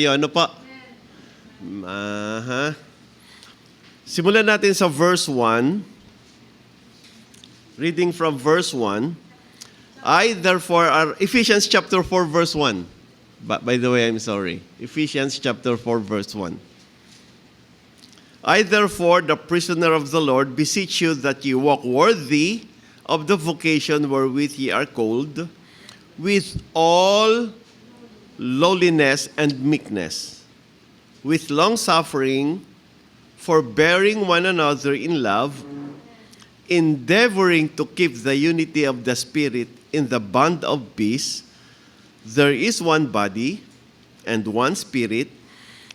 Ano pa? Simulan natin sa verse 1. Reading from verse 1. I therefore are Ephesians chapter 4 verse 1. By the way, I'm sorry. Ephesians chapter 4 verse 1. I therefore, the prisoner of the Lord, beseech you that ye walk worthy of the vocation wherewith ye are called, with all lowliness and meekness, with long-suffering, forbearing one another in love, endeavoring to keep the unity of the Spirit in the bond of peace. There is one body and one Spirit,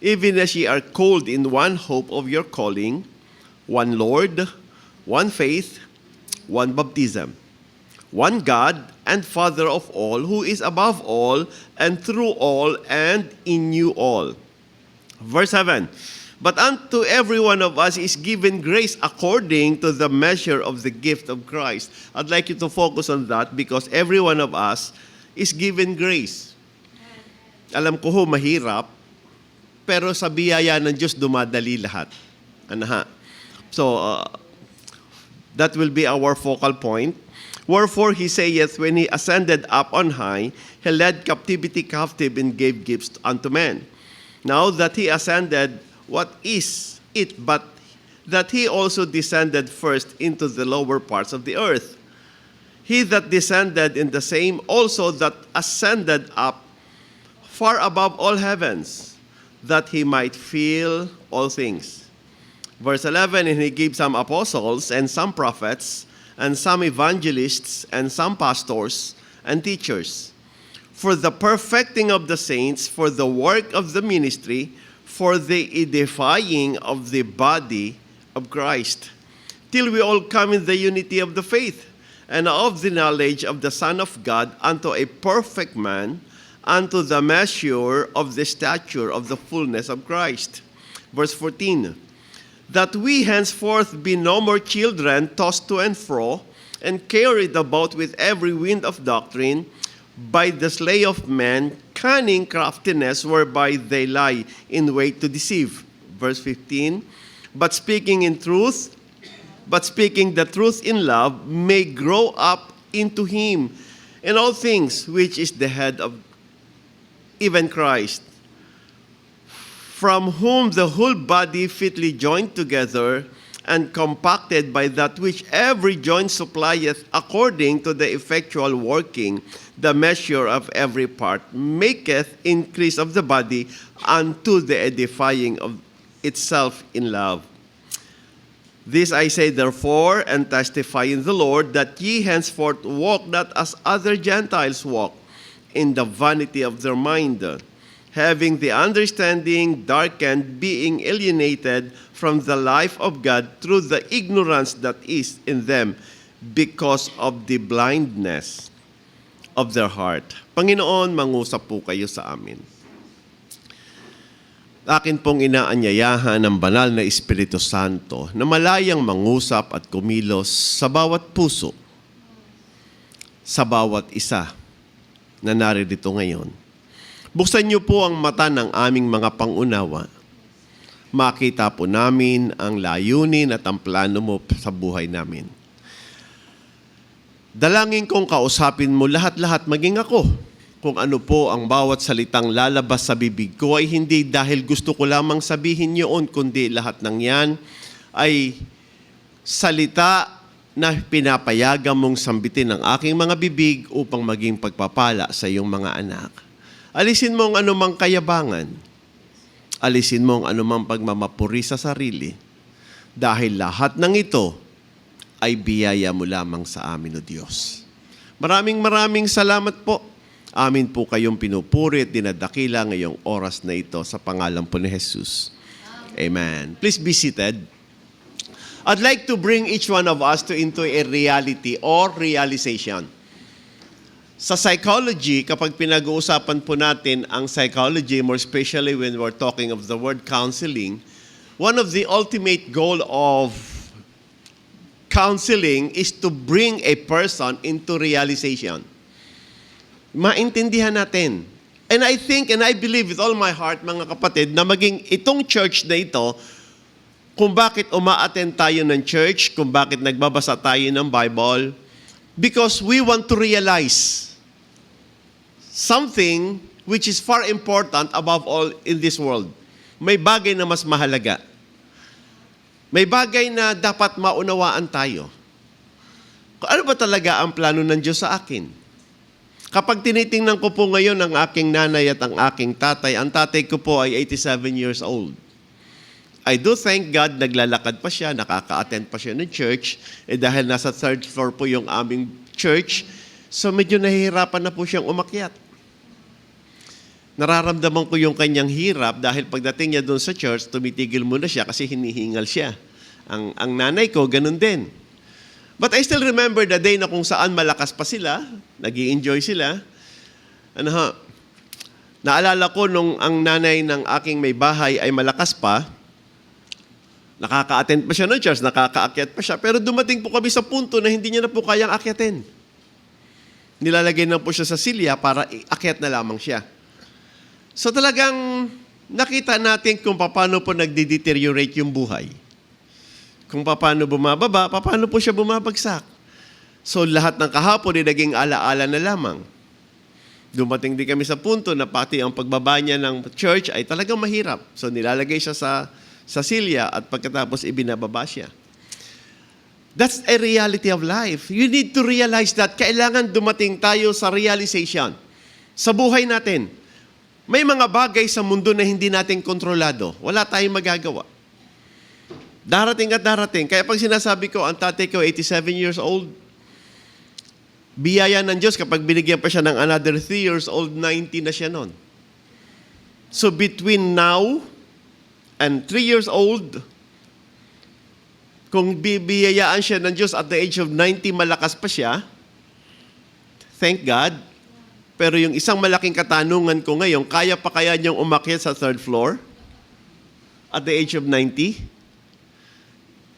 even as ye are called in one hope of your calling, one Lord, one faith, one baptism, one God and Father of all, who is above all, and through all, and in you all. Verse 7, but unto every one of us is given grace according to the measure of the gift of Christ. I'd like you to focus on that because every one of us is given grace. Alam ko ho, mahirap, pero sa biyaya ng Diyos dumadali lahat. So, that will be our focal point. Wherefore he saith, when he ascended up on high, he led captivity captive and gave gifts unto men. Now that he ascended, what is it but that he also descended first into the lower parts of the earth? He that descended in the same also that ascended up far above all heavens, that he might fill all things. Verse 11, and he gave some apostles and some prophets and some evangelists and some pastors and teachers, for the perfecting of the saints, for the work of the ministry, for the edifying of the body of Christ, till we all come in the unity of the faith and of the knowledge of the Son of God, unto a perfect man, unto the measure of the stature of the fullness of Christ. Verse 14, that we henceforth be no more children, tossed to and fro, and carried about with every wind of doctrine, by the slay of men, cunning craftiness, whereby they lie in wait to deceive. Verse 15, but speaking the truth in love, may grow up into him in all things, which is the head of even Christ, from whom the whole body fitly joined together and compacted by that which every joint supplieth, according to the effectual working, the measure of every part, maketh increase of the body unto the edifying of itself in love. This I say therefore, and testify in the Lord, that ye henceforth walk not as other Gentiles walk, in the vanity of their mind, having the understanding darkened, being alienated from the life of God through the ignorance that is in them, because of the blindness of their heart. Panginoon, mangusap po kayo sa amin. Akin pong inaanyayahan ng banal na Espiritu Santo na malayang mangusap at kumilos sa bawat puso, sa bawat isa na naririto ngayon. Buksan niyo po ang mata ng aming mga pangunawa. Makita po namin ang layunin at ang plano mo sa buhay namin. Dalangin kong kausapin mo lahat-lahat, maging ako. Kung ano po ang bawat salitang lalabas sa bibig ko ay hindi dahil gusto ko lamang sabihin yun, kundi lahat ng yan ay salita na pinapayagan mong sambitin ng aking mga bibig upang maging pagpapala sa iyong mga anak. Alisin mo ang anumang kayabangan. Alisin mo ang anumang pagmamapuri sa sarili. Dahil lahat ng ito ay biyaya mo lamang sa amin, O Diyos. Maraming salamat po. Amin po kayong pinupuri at dinadakila ngayong oras na ito sa pangalan po ni Jesus. Amen. Please be seated. I'd like to bring each one of us into a reality or realization. Sa psychology, kapag pinag-uusapan po natin ang psychology, more especially when we're talking of the word counseling, one of the ultimate goal of counseling is to bring a person into realization. Maintindihan natin, And I think and I believe with all my heart, mga kapatid, na maging itong church na ito, kung bakit uma-attend tayo ng church, kung bakit nagbabasa tayo ng Bible, because we want to realize something which is far important above all in this world. May bagay na mas mahalaga. May bagay na dapat maunawaan tayo. Ano ba talaga ang plano ng Diyos sa akin? Kapag tinitingnan ko po ngayon ang aking nanay at ang aking tatay, ang tatay ko po ay 87 years old. I do thank God, naglalakad pa siya, nakaka-attend pa siya ng church, dahil nasa third floor po yung aming church, so medyo nahihirapan na po siyang umakyat. Nararamdaman ko yung kanyang hirap dahil pagdating niya doon sa church, tumitigil muna siya kasi hinihingal siya. Ang nanay ko, ganun din. But I still remember the day na kung saan malakas pa sila, nag-i-enjoy sila. Naalala ko nung ang nanay ng aking may bahay ay malakas pa, nakaka-attend pa siya ng church, nakaka-akyat pa siya, pero dumating po kami sa punto na hindi niya na po kayang akyatin. Nilalagay na po siya sa silya para akyat na lamang siya. So talagang nakita natin kung paano po nagde-deteriorate yung buhay. Kung paano bumababa, paano po siya bumabagsak. So lahat ng kahapon ay naging ala-ala na lamang. Dumating din kami sa punto na pati ang pagbaba niya ng church ay talagang mahirap. So nilalagay siya sa silya at pagkatapos ibinababa siya. That's a reality of life. You need to realize that kailangan dumating tayo sa realization. Sa buhay natin, may mga bagay sa mundo na hindi natin kontrolado. Wala tayong magagawa. Darating at darating. Kaya pag sinasabi ko, ang tatay ko, 87 years old, biyaya ng Diyos kapag binigyan pa siya ng another 3 years old, 90 na siya noon. So between now and 3 years old, kung bibiyayaan siya ng Diyos at the age of 90, malakas pa siya, thank God. Pero yung isang malaking katanungan ko ngayon, kaya pa kaya niyang umakyat sa third floor at the age of 90?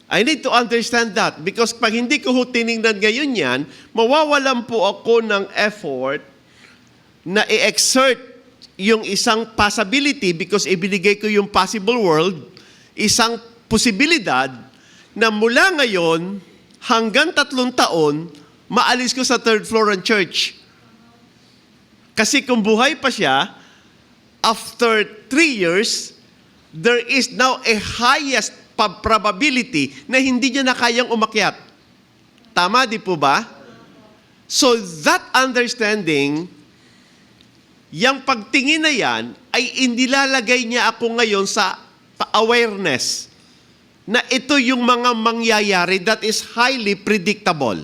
I need to understand that because pag hindi ko tinignan ngayon yan, mawawalan po ako ng effort na i-exert yung isang possibility because ibinigay ko yung possible world, isang posibilidad na mula ngayon hanggang 3 taon, maalis ko sa third floor ng church. Kasi kung buhay pa siya, after 3 years, there is now a highest probability na hindi niya na kayang umakyat. Tama di po ba? So that understanding, yung pagtingin na yan, ay inilalagay niya ako ngayon sa awareness na ito yung mga mangyayari that is highly predictable.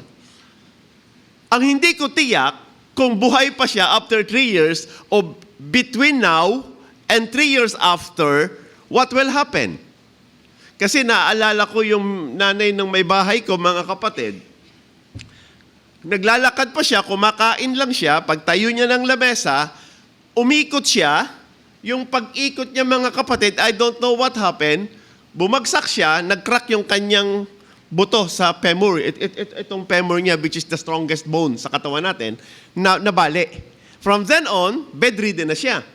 Ang hindi ko tiyak, kung buhay pa siya after 3 years o between now and 3 years after, what will happen? Kasi naaalala ko yung nanay ng may bahay ko, mga kapatid, naglalakad pa siya, kumakain lang siya, pagtayo niya ng lamesa, umikot siya, yung pag-ikot niya, mga kapatid, I don't know what happened, bumagsak siya, nag-crack yung kanyang buto sa femur, itong femur niya, which is the strongest bone sa katawan natin, nabali. From then on, bedridden na siya.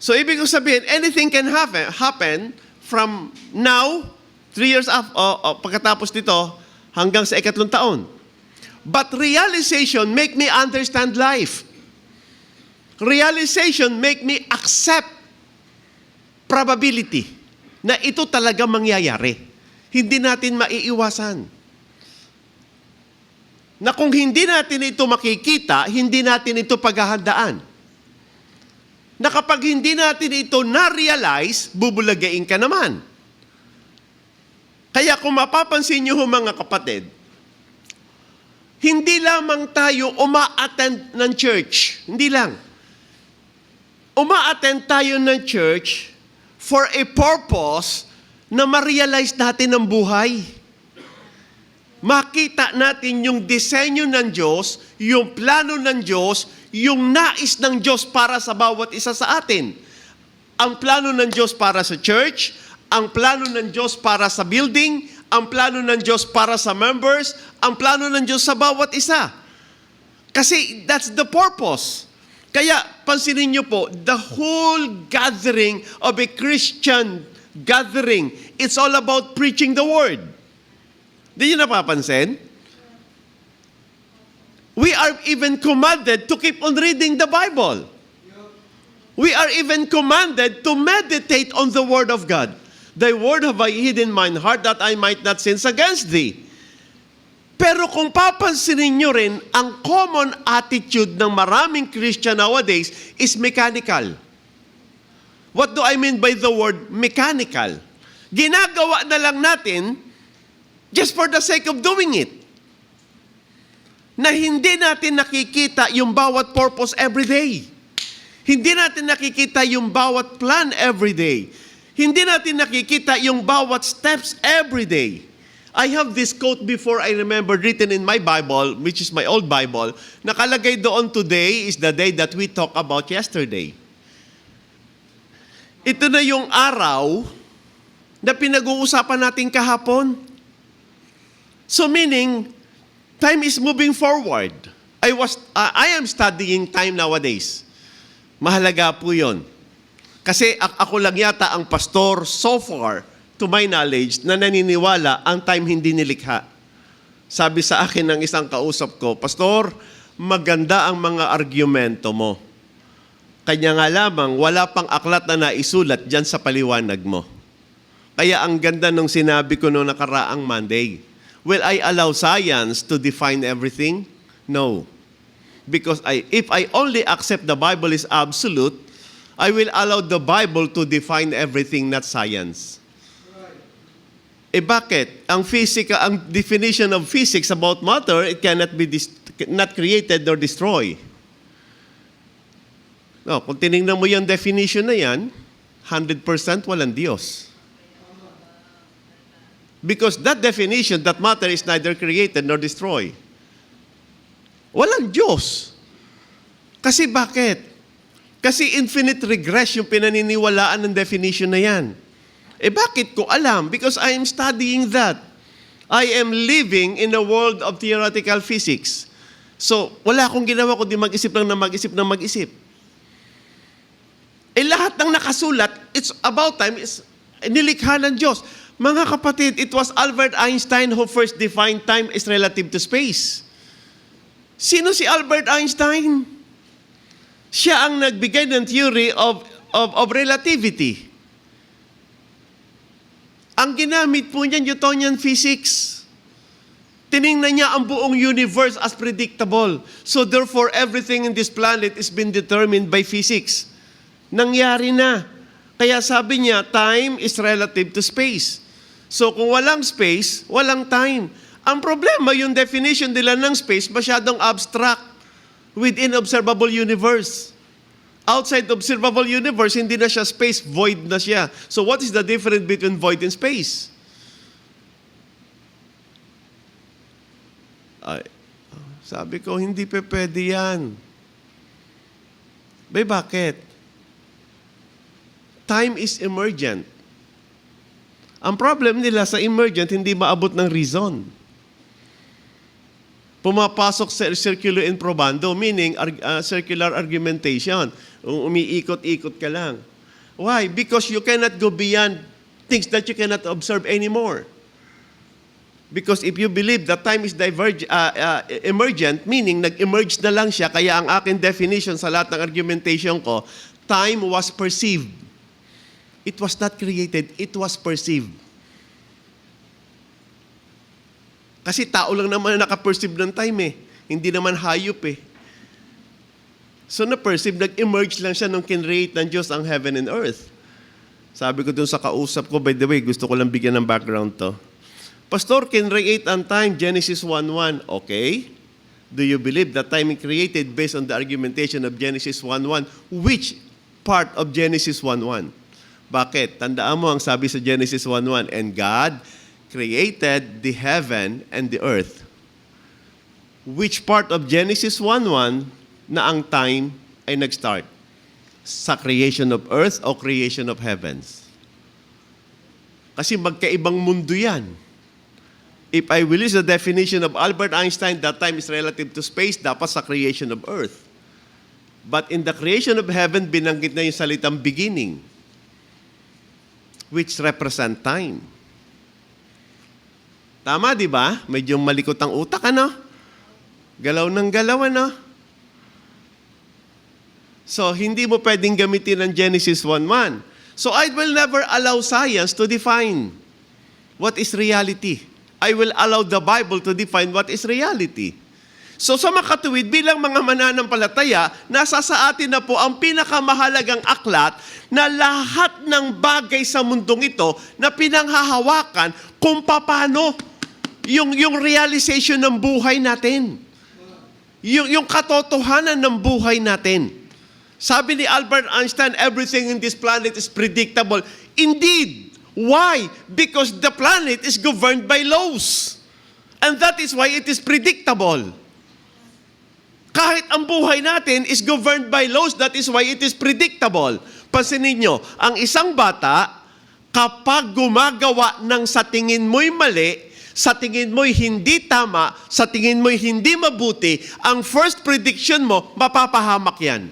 So, ibig sabihin, anything can happen from now, 3 years pagkatapos nito, hanggang sa 3 taon. But realization make me understand life. Realization make me accept probability na ito talaga mangyayari. Hindi natin maiiwasan. Na kung hindi natin ito makikita, hindi natin ito paghahandaan. Na kapag hindi natin ito na-realize, bubulagain ka naman. Kaya kung mapapansin niyo mga kapatid, hindi lamang tayo uma-attend ng church. Hindi lang. Uma-attend tayo ng church for a purpose na ma-realize natin ang buhay. Makita natin yung disenyo ng Diyos, yung plano ng Diyos, yung nais ng Diyos para sa bawat isa sa atin. Ang plano ng Diyos para sa church, ang plano ng Diyos para sa building, ang plano ng Diyos para sa members, ang plano ng Diyos sa bawat isa. Kasi that's the purpose. Kaya, pansinin niyo po, the whole gathering of a Christian gathering, it's all about preaching the Word. Di niyo napapansin? We are even commanded to keep on reading the Bible. We are even commanded to meditate on the Word of God. Thy Word have I hid in mine heart that I might not sin against thee. Pero kung papansinin nyo rin, ang common attitude ng maraming Christian nowadays is mechanical. What do I mean by the word mechanical? Ginagawa na lang natin just for the sake of doing it. Na hindi natin nakikita yung bawat purpose every day. Hindi natin nakikita yung bawat plan every day. Hindi natin nakikita yung bawat steps every day. I have this quote before I remember written in my Bible, which is my old Bible. Nakalagay doon, today is the day that we talk about yesterday. Ito na yung araw na pinag-uusapan natin kahapon. So meaning, time is moving forward. I am studying time nowadays. Mahalaga po yun. Kasi ako lang yata ang pastor so far, to my knowledge, na naniniwala ang time hindi nilikha. Sabi sa akin ng isang kausap ko, Pastor, maganda ang mga argumento mo. Kanya nga lamang, wala pang aklat na naisulat dyan sa paliwanag mo. Kaya ang ganda nung sinabi ko noong nakaraang Monday. Will I allow science to define everything? No. Because if I only accept the Bible is absolute, I will allow the Bible to define everything, not science. Bakit? Ang definition of physics about matter, it cannot be not created nor destroyed. No, kung tinignan mo yung definition na yan, 100% walang Diyos. Because that definition, that matter is neither created nor destroyed. Walang Diyos. Kasi bakit? Kasi infinite regress yung pinaniniwalaan ng definition na yan. Bakit ko alam? Because I am studying that. I am living in a world of theoretical physics. So, wala akong ginawa kundi mag-isip ng mag-isip. Lahat ng nakasulat, it's about time, is nilikha ng Diyos. Mga kapatid, it was Albert Einstein who first defined time as relative to space. Sino si Albert Einstein? Siya ang nagbigay ng theory of relativity. Ang ginamit po niyan, Newtonian physics. Tiningnan niya ang buong universe as predictable. So therefore, everything in this planet is been determined by physics. Nangyari na. Kaya sabi niya, time is relative to space. So kung walang space, walang time. Ang problema, yung definition nila ng space, masyadong abstract within observable universe. Outside observable universe, hindi na siya space, void na siya. So what is the difference between void and space? Sabi ko, hindi pwede yan. Bakit? Time is emergent. Ang problem nila sa emergent, hindi maabot ng reason. Pumapasok sa circular and probando, meaning circular argumentation. Umiikot-ikot ka lang. Why? Because you cannot go beyond things that you cannot observe anymore. Because if you believe that time is emergent, meaning nag-emerge na lang siya, kaya ang aking definition sa lahat ng argumentation ko, time was perceived. It was not created, it was perceived. Kasi tao lang naman nakaperceive ng time eh. Hindi naman hayop eh. So na-perceive, nag-emerge lang siya nung kinreate ng Diyos ang heaven and earth. Sabi ko dun sa kausap ko, by the way, gusto ko lang bigyan ng background to. Pastor, kinreate ang time, Genesis 1:1. Okay. Do you believe that time is created based on the argumentation of Genesis 1:1? Which part of Genesis 1:1? Bakit? Tandaan mo ang sabi sa Genesis 1:1, and God created the heaven and the earth. Which part of Genesis 1:1 na ang time ay nag-start? Sa creation of earth o creation of heavens? Kasi magkaibang mundo yan. If I will use the definition of Albert Einstein that time is relative to space, dapat sa creation of earth. But in the creation of heaven, binanggit na yung salitang beginning, which represent time. Tama, di ba? Medyo malikot ang utak, ano? Galaw ng galaw, ano? So, hindi mo pwedeng gamitin ang Genesis 1:1. So, I will never allow science to define what is reality. I will allow the Bible to define what is reality. So sa makatuwid, bilang mga mananampalataya, nasa sa atin na po ang pinakamahalagang aklat na lahat ng bagay sa mundong ito na pinanghahawakan kung paano yung realization ng buhay natin. Yung katotohanan ng buhay natin. Sabi ni Albert Einstein, everything in this planet is predictable. Indeed. Why? Because the planet is governed by laws. And that is why it is predictable. Kahit ang buhay natin is governed by laws, that is why it is predictable. Pansinin nyo, ang isang bata, kapag gumagawa ng sa tingin mo'y mali, sa tingin mo'y hindi tama, sa tingin mo'y hindi mabuti, ang first prediction mo, mapapahamak yan.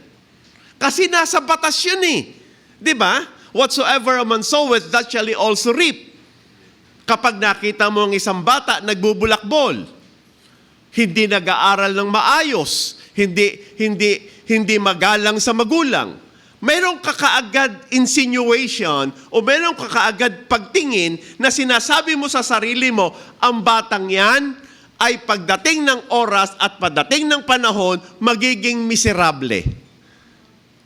Kasi nasa batas yun eh. Di ba? Whatsoever a man soweth, that shall he also reap. Kapag nakita mo ang isang bata, nagbubulakbol, hindi nag-aaral ng maayos, hindi magalang sa magulang, mayroong kakaagad insinuation o mayroong kakaagad pagtingin na sinasabi mo sa sarili mo, ang batang yan ay pagdating ng oras at pagdating ng panahon, magiging miserable.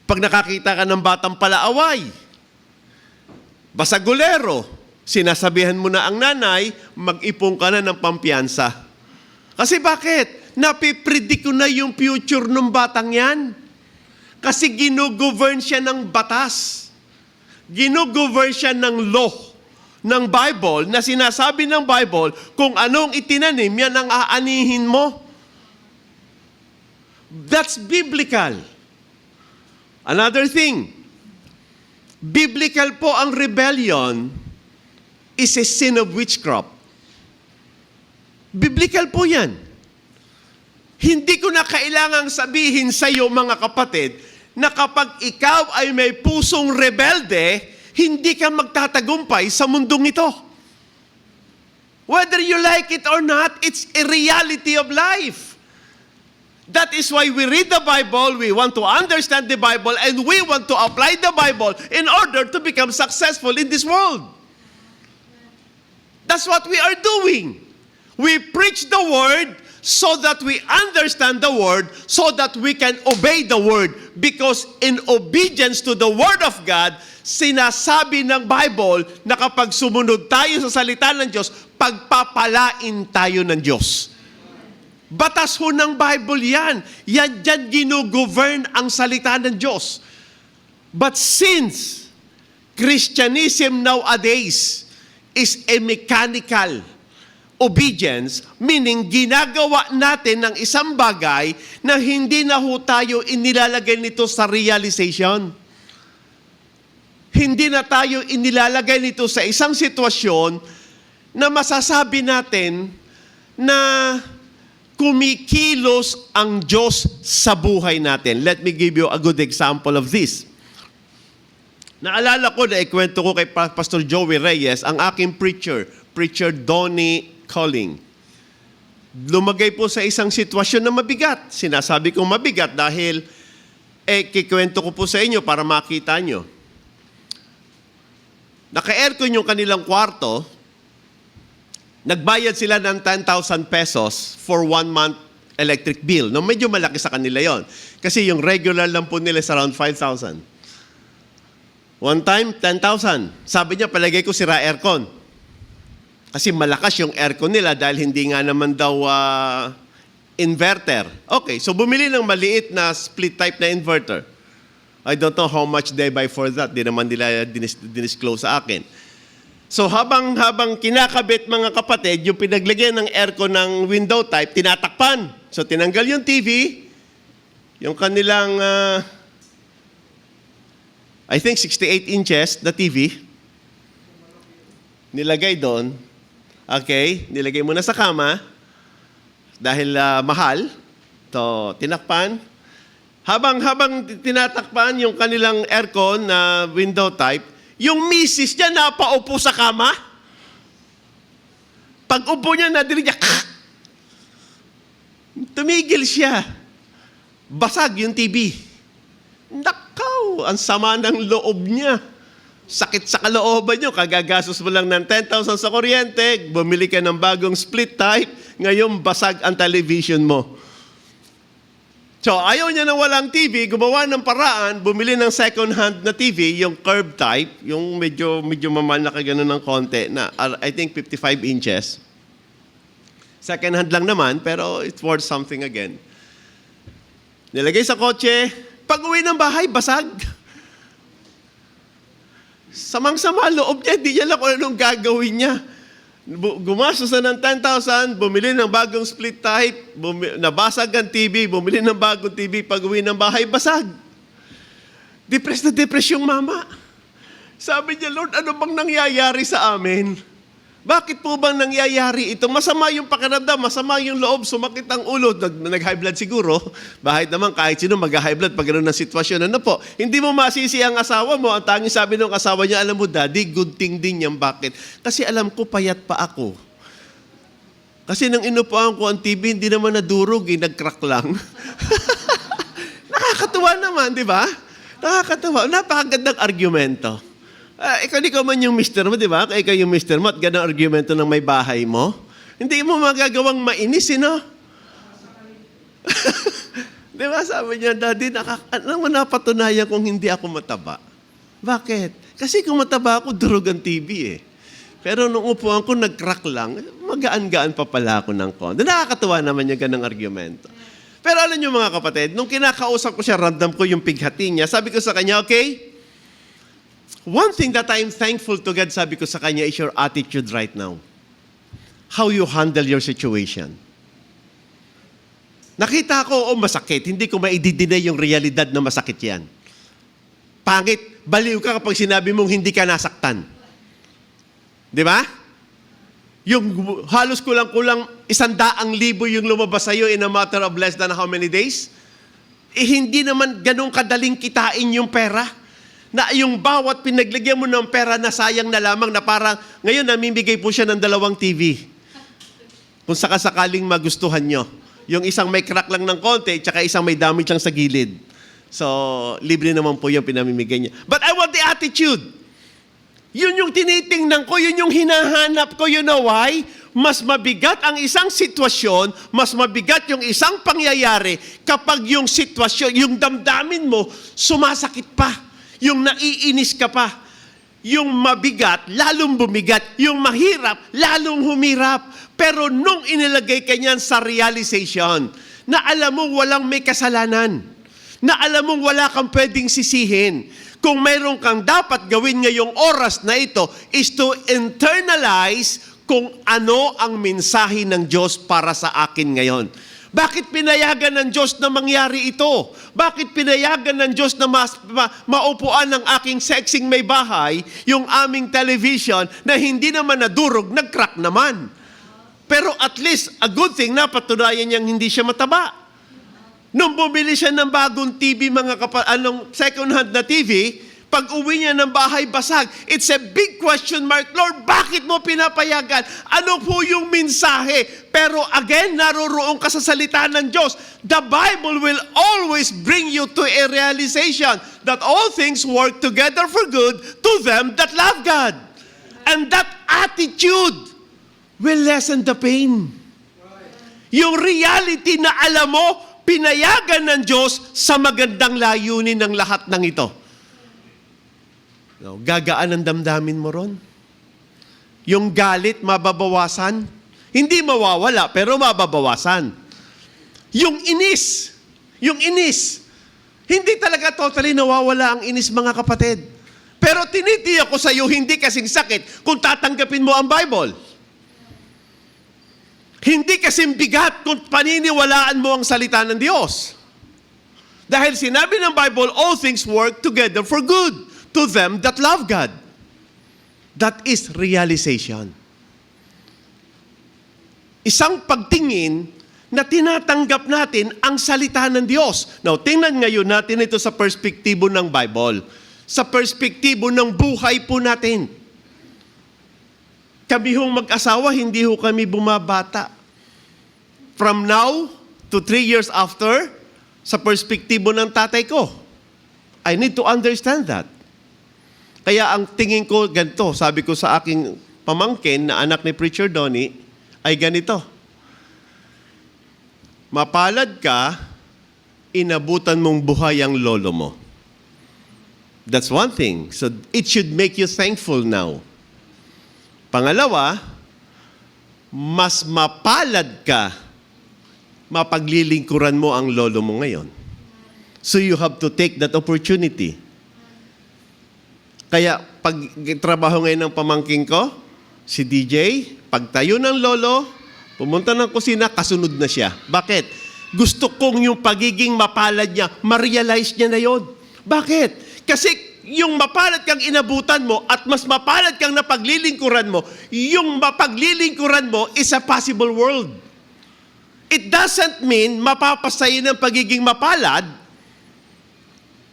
Pag nakakita ka ng batang palaaway, basagulero, sinasabihan mo na ang nanay, mag-ipon ka na ng pampiyansa. Kasi bakit? Napipredict ko na yung future ng batang yan. Kasi ginugovern siya ng batas. Ginugovern siya ng law ng Bible na sinasabi ng Bible kung anong itinanim, yan ang aanihin mo. That's biblical. Another thing, biblical po ang rebellion is a sin of witchcraft. Biblical po yan. Hindi ko na kailangang sabihin sa iyo, mga kapatid, na kapag ikaw ay may pusong rebelde, hindi ka magtatagumpay sa mundong ito. Whether you like it or not, it's a reality of life. That is why we read the Bible, we want to understand the Bible, and we want to apply the Bible in order to become successful in this world. That's what we are doing. We preach the Word so that we understand the Word, so that we can obey the Word. Because in obedience to the Word of God, sinasabi ng Bible na kapag sumunod tayo sa salita ng Diyos, pagpapalain tayo ng Diyos. Batas ho ng Bible yan. Yan dyan ginugovern ang salita ng Diyos. But since Christianism nowadays is a mechanical obedience, meaning ginagawa natin ng isang bagay na hindi na ho tayo inilalagay nito sa realization. Hindi na tayo inilalagay nito sa isang sitwasyon na masasabi natin na kumikilos ang Diyos sa buhay natin. Let me give you a good example of this. Naalala ko na ikwento ko kay Pastor Joey Reyes, ang aking Preacher Donnie Calling. Lumagay po sa isang sitwasyon na mabigat. Sinasabi kong mabigat dahil kikwento ko po sa inyo para makita nyo. Naka-aircon yung kanilang kwarto, nagbayad sila ng 10,000 pesos for 1 month electric bill. No, medyo malaki sa kanila yon. Kasi yung regular lang po nila is around 5,000. One time, 10,000. Sabi niya, palagay ko sira aircon. Kasi malakas yung aircon nila dahil hindi nga naman daw inverter. Okay, so bumili ng maliit na split type na inverter. I don't know how much they buy for that. Di naman nila dinisclose sa akin. So habang kinakabit, mga kapatid, yung pinaglagyan ng aircon ng window type, tinatakpan. So tinanggal yung TV, yung kanilang, I think 68 inches na TV, nilagay doon. Okay, nilagay mo na sa kama dahil mahal. So tinakpan. Habang tinatakpan yung kanilang aircon na window type, yung misis niya napaupo sa kama. Pag upo niya, nadinig niya, tumigil siya. Basag yung TV. Nakaw, ang sama ng loob niya. Sakit sa kalooban niyo, kagagastos mo lang ng 10,000 sa kuryente, bumili ka ng bagong split type, ngayon basag ang television mo. So, ayaw niya na walang TV, gumawa ng paraan, bumili ng second-hand na TV, yung curved type, yung medyo mamahal na kagano ng konti, na I think 55 inches. Second-hand lang naman, pero it's worth something again. Nilagay sa kotse, pag-uwi ng bahay, basag. Samang-sama loob niya, hindi niya lang kung anong gagawin niya. Gumastos na ng 10,000, bumili ng bagong split type, nabasag ang TV, bumili ng bagong TV, pag-uwi ng bahay, basag. Depressed na depressed yung mama. Sabi niya, Lord, ano bang nangyayari sa amin? Bakit po bang nangyayari ito? Masama yung pakiramdam, masama yung loob, sumakit ang ulo, nag-high blood siguro. Bakit naman kahit sino mag-high blood pag gano'n ng sitwasyon? Ano po? Hindi mo masisi ang asawa mo. Ang tanging sabi ng asawa niya, alam mo, Daddy, good thing din yan. Bakit? Kasi alam ko, payat pa ako. Kasi nang inupuan ko ang TV, hindi naman nadurog, nag-crack lang. Nakakatuwa naman, di ba? Nakakatuwa. Napakagandang argumento. Ikaw man yung mister mo, di ba? Ikaw yung mister mo at ganang argumento ng may bahay mo. Hindi mo magagawang mainis, no? Di ba? Sabi niya, Daddy, ano mo napatunayan kung hindi ako mataba? Bakit? Kasi kung mataba ako, durog ang TV eh. Pero nung upuan ko, nag-crack lang, magaan-gaan pa pala ako ng konti. Nakakatuwa naman yung ganang argumento. Pero alam niyo mga kapatid, nung kinakausap ko siya, ramdam ko yung pighati niya, sabi ko sa kanya, okay, one thing that I'm thankful to God, sabi ko sa kanya, is your attitude right now. How you handle your situation. Nakita ko, masakit. Hindi ko maididinay yung realidad na masakit yan. Pangit, baliw ka kapag sinabi mong hindi ka nasaktan. Di ba? Yung halos kulang-kulang 100,000 yung lumabas sa'yo in a matter of less than how many days? Hindi naman ganun kadaling kitain yung pera. Na yung bawat pinaglagyan mo ng pera na sayang na lamang na parang, ngayon namimigay po siya ng 2 TV. Kung sakasakaling magustuhan nyo. Yung isang may crack lang ng konti, tsaka isang may damage lang sa gilid. So, libre naman po yung pinamimigay niya. But I want the attitude. Yun yung tinitingnan ko, yun yung hinahanap ko, you know why? Mas mabigat ang isang sitwasyon, mas mabigat yung isang pangyayari kapag yung sitwasyon, yung damdamin mo, sumasakit pa. Yung naiinis ka pa. Yung mabigat, lalong bumigat. Yung mahirap, lalong humirap. Pero nung inilagay ka niyan sa realization, na alam mong walang may kasalanan, na alam mong wala kang pwedeng sisihin, kung mayroon kang dapat gawin ngayong oras na ito, is to internalize kung ano ang mensahe ng Diyos para sa akin ngayon. Bakit pinayagan ng Diyos na mangyari ito? Bakit pinayagan ng Diyos na maupuan ng aking sexing may bahay, yung aming television, na hindi naman nadurog, nag-crack naman? Pero at least, a good thing na patunayan niyang hindi siya mataba. Nung bumili siya ng bagong TV, second-hand na TV, pag uwi niya ng bahay basag, it's a big question mark. Lord, bakit mo pinapayagan? Ano po yung mensahe? Pero again, naroroon ka sa salita ng Diyos. The Bible will always bring you to a realization that all things work together for good to them that love God. And that attitude will lessen the pain. Yung reality na alam mo, pinayagan ng Diyos sa magandang layunin ng lahat ng ito. No, gagaan ang damdamin mo ron. Yung galit, mababawasan. Hindi mawawala, pero mababawasan. Yung inis, hindi talaga totally nawawala ang inis, mga kapatid. Pero tinitiyak ko sa iyo, hindi kasing sakit kung tatanggapin mo ang Bible. Hindi kasing bigat kung paniniwalaan mo ang salita ng Diyos. Dahil sinabi ng Bible, all things work together for good to them that love God. That is realization. Isang pagtingin na tinatanggap natin ang salita ng Diyos. Now, tingnan ngayon natin ito sa perspektibo ng Bible. Sa perspektibo ng buhay po natin. Kami hong mag-asawa, hindi ho kami bumabata. From now to 3 years after, sa perspektibo ng tatay ko, I need to understand that. Kaya ang tingin ko ganito, sabi ko sa aking pamangkin na anak ni Preacher Donnie, ay ganito. Mapalad ka, inabutan mong buhay ang lolo mo. That's one thing. So it should make you thankful now. Pangalawa, mas mapalad ka, mapaglilingkuran mo ang lolo mo ngayon. So you have to take that opportunity. Kaya pag trabaho ngayon ng pamangking ko, si DJ, pagtayo ng lolo, pumunta ng kusina, kasunod na siya. Bakit? Gusto kong yung pagiging mapalad niya, ma-realize niya na yon. Bakit? Kasi yung mapalad kang inabutan mo at mas mapalad kang napaglilingkuran mo, yung mapaglilingkuran mo is a possible world. It doesn't mean mapapasayin ng pagiging mapalad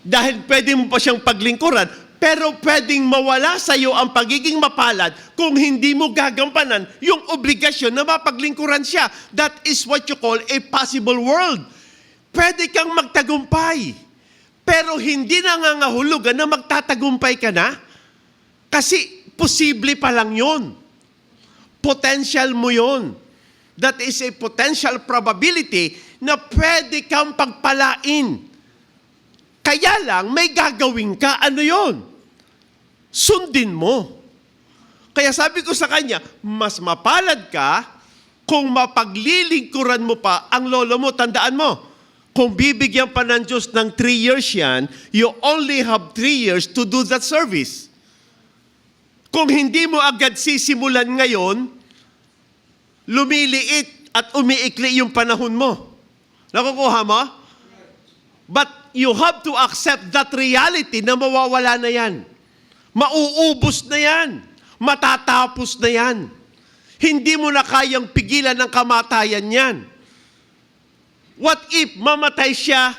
dahil pwede mo pa siyang paglingkuran, pero pwedeng mawala sa iyo ang pagiging mapalad kung hindi mo gagampanan yung obligasyon na mapaglingkuran siya. That is what you call a possible world. Pwede kang magtagumpay, pero hindi nangangahulugan na magtatagumpay ka na kasi posible pa lang yun. Potential mo yun. That is a potential probability na pwede kang pagpalain. Kaya lang, may gagawin ka. Ano yun? Sundin mo. Kaya sabi ko sa kanya, mas mapalad ka kung mapaglilingkuran mo pa ang lolo mo. Tandaan mo, kung bibigyan pa ng Diyos ng 3 years yan, you only have 3 years to do that service. Kung hindi mo agad sisimulan ngayon, lumiliit at umiikli yung panahon mo. Nakukuha mo? But you have to accept that reality na mawawala na yan. Mauubos na yan. Matatapos na yan. Hindi mo na kayang pigilan ng kamatayan yan. What if mamatay siya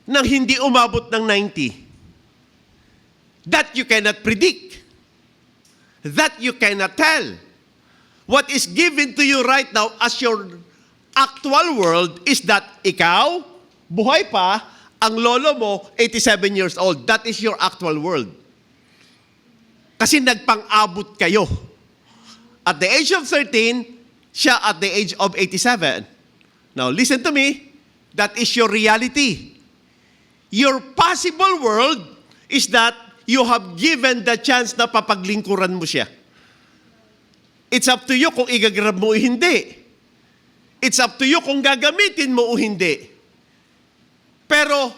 nang hindi umabot ng 90? That you cannot predict. That you cannot tell. What is given to you right now as your actual world is that ikaw, buhay pa, ang lolo mo, 87 years old. That is your actual world. Kasi nagpang-abot kayo. At the age of 13, siya at the age of 87. Now, listen to me. That is your reality. Your possible world is that you have given the chance na papaglingkuran mo siya. It's up to you kung igagrab mo o hindi. It's up to you kung gagamitin mo o hindi. Pero,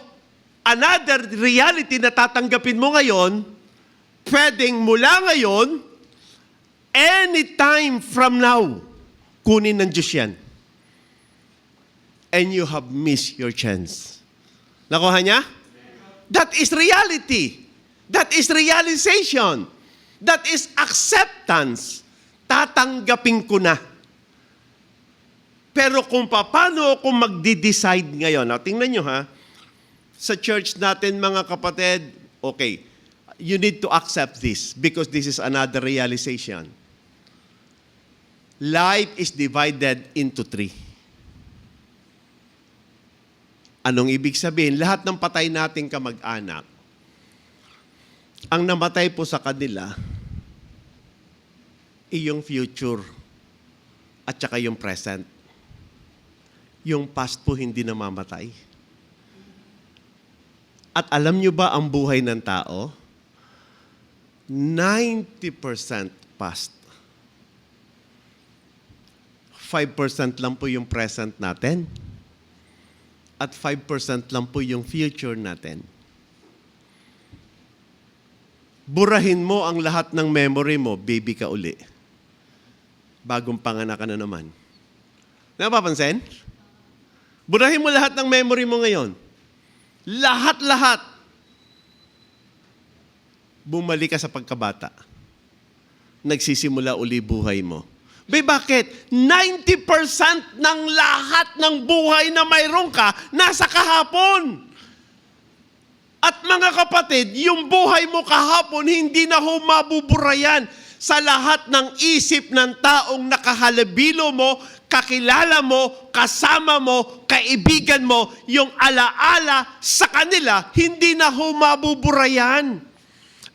another reality na tatanggapin mo ngayon, pwedeng mula ngayon, anytime from now, kunin ng Diyos yan. And you have missed your chance. Nakuha niya? That is reality. That is realization. That is acceptance. Tatanggapin ko na. Pero kung paano ako magde-decide ngayon, now, tingnan nyo ha, sa church natin mga kapatid, okay, you need to accept this because this is another realization. Life is divided into 3. Anong ibig sabihin? Lahat ng patay nating kamag-anak, ang namatay po sa kanila, iyong future at saka yung present. Yung past po hindi namamatay. At alam nyo ba ang buhay ng tao? 90% past. 5% lang po yung present natin. At 5% lang po yung future natin. Burahin mo ang lahat ng memory mo, baby ka uli. Bagong panganak ka na naman. Napapansin? Burahin mo lahat ng memory mo ngayon. Lahat-lahat. Bumalik ka sa pagkabata. Nagsisimula uli buhay mo. Bakit? 90% ng lahat ng buhay na mayroon ka, nasa kahapon. At mga kapatid, yung buhay mo kahapon, hindi na humabubura yan sa lahat ng isip ng taong nakahalabilo mo, kakilala mo, kasama mo, kaibigan mo, yung alaala sa kanila, hindi na humabubura yan.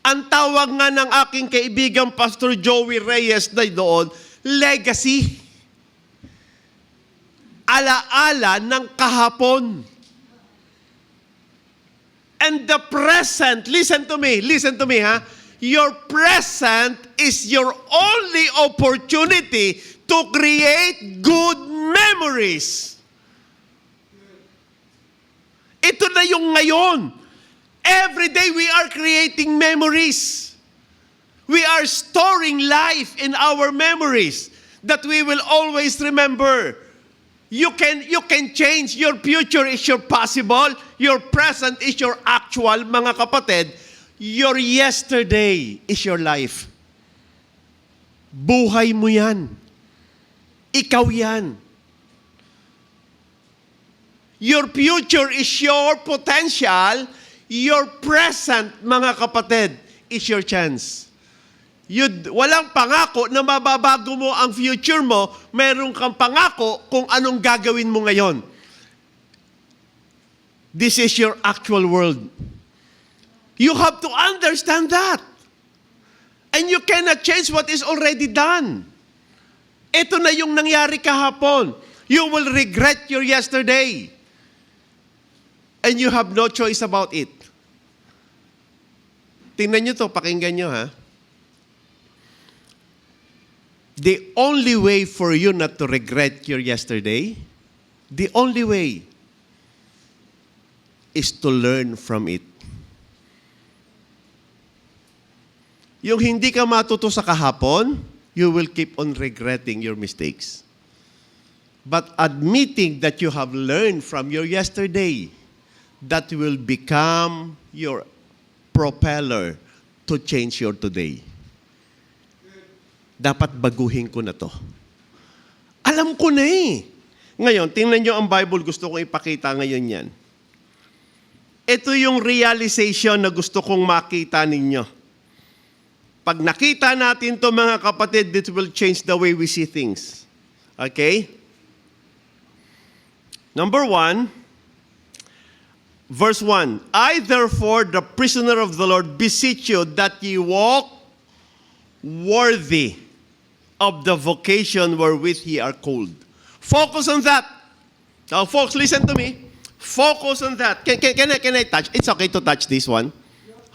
Ang tawag nga ng aking kaibigan, Pastor Joey Reyes, na doon, legacy. Alaala ng kahapon. And the present, listen to me ha. Your present is your only opportunity to create good memories. Ito na yung ngayon. Every day we are creating memories. We are storing life in our memories that we will always remember. You can change. Your future is your possible. Your present is your actual, mga kapatid. Your yesterday is your life. Buhay mo yan. Ikaw yan. Your future is your potential. Your present, mga kapatid, is your chance. Walang pangako na mababago mo ang future mo, meron kang pangako kung anong gagawin mo ngayon. This is your actual world. You have to understand that. And you cannot change what is already done. Ito na yung nangyari kahapon. You will regret your yesterday. And you have no choice about it. Tingnan nyo to, pakinggan nyo ha. The only way for you not to regret your yesterday, the only way is to learn from it. Yung hindi ka matuto sa kahapon, you will keep on regretting your mistakes. But admitting that you have learned from your yesterday, that will become your propeller to change your today. Dapat baguhin ko na to. Alam ko na eh. Ngayon, tingnan nyo ang Bible, gusto kong ipakita ngayon yan. Ito yung realization na gusto kong makita ninyo. Pag nakita natin to mga kapatid, it will change the way we see things. Okay? Number 1, verse 1, I therefore, the prisoner of the Lord, beseech you that ye walk worthy of the vocation wherewith ye are called. Focus on that. Now, folks, listen to me. Focus on that. Can I touch? It's okay to touch this one.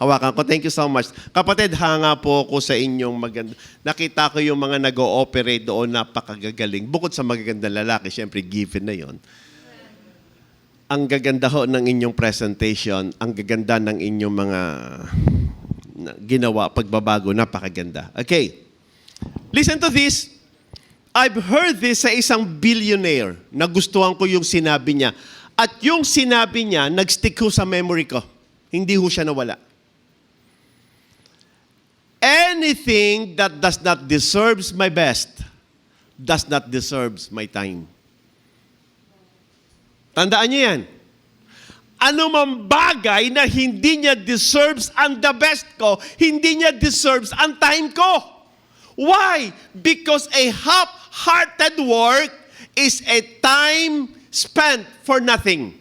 Hawakan ko. Thank you so much. Kapatid, hanga po ako sa inyong maganda. Nakita ko yung mga nag-ooperate doon, napakagagaling. Bukod sa magaganda lalaki, syempre given na yon. Ang gaganda ho ng inyong presentation, ang gaganda ng inyong mga ginawa, pagbabago, napakaganda. Okay. Listen to this. I've heard this sa isang billionaire. Nagustuhan ko yung sinabi niya. At yung sinabi niya, nag-stick ho sa memory ko. Hindi ho siya nawala. Anything that does not deserves my best does not deserves my time. Tandaan niyo yan. Ano mang bagay na hindi niya deserves ang the best ko, hindi niya deserves ang time ko. Why? Because a half-hearted work is a time spent for nothing.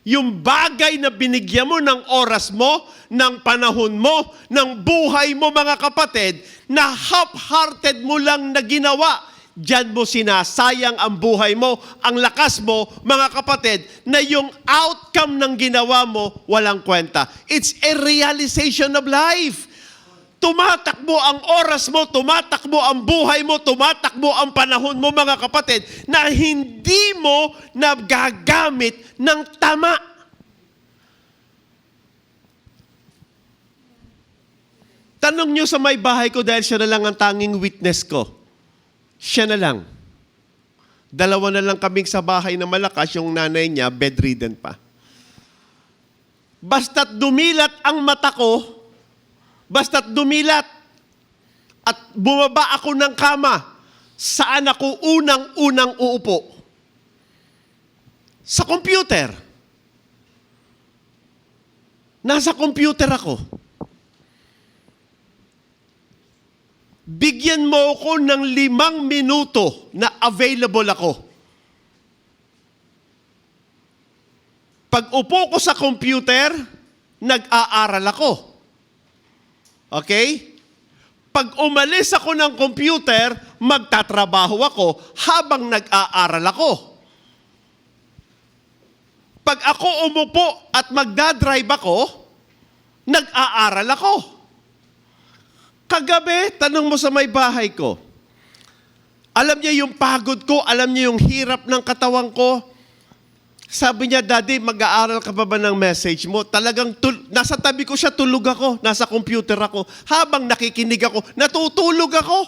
Yung bagay na binigyan mo ng oras mo, ng panahon mo, ng buhay mo mga kapatid, na half-hearted mo lang na ginawa, diyan mo sinasayang ang buhay mo, ang lakas mo, mga kapatid, na yung outcome ng ginawa mo, walang kwenta. It's a realization of life. Tumatakbo ang oras mo, tumatakbo ang buhay mo, tumatakbo ang panahon mo, mga kapatid, na hindi mo nagagamit ng tama. Tanong nyo sa may bahay ko dahil siya na lang ang tanging witness ko. Siya na lang. 2 na lang kaming sa bahay na malakas, yung nanay niya, bedridden pa. Basta't dumilat ang mata ko, basta't dumilat at bumaba ako ng kama, Saan ako unang-unang uupo? Sa computer. Nasa computer ako. Bigyan mo ako ng 5 minuto na available ako. Pag upo ko sa computer, nag-aaral ako. Okay? Pag umalis ako ng computer, magtatrabaho ako habang nag-aaral ako. Pag ako umupo at magdadrive ako, nag-aaral ako. Kagabi, tanong mo sa may bahay ko, alam niya yung pagod ko, alam niya yung hirap ng katawan ko. Sabi niya, Daddy, mag-aaral ka pa ba ng message mo? Talagang, nasa tabi ko siya, tulog ako, nasa computer ako. Habang nakikinig ako, natutulog ako.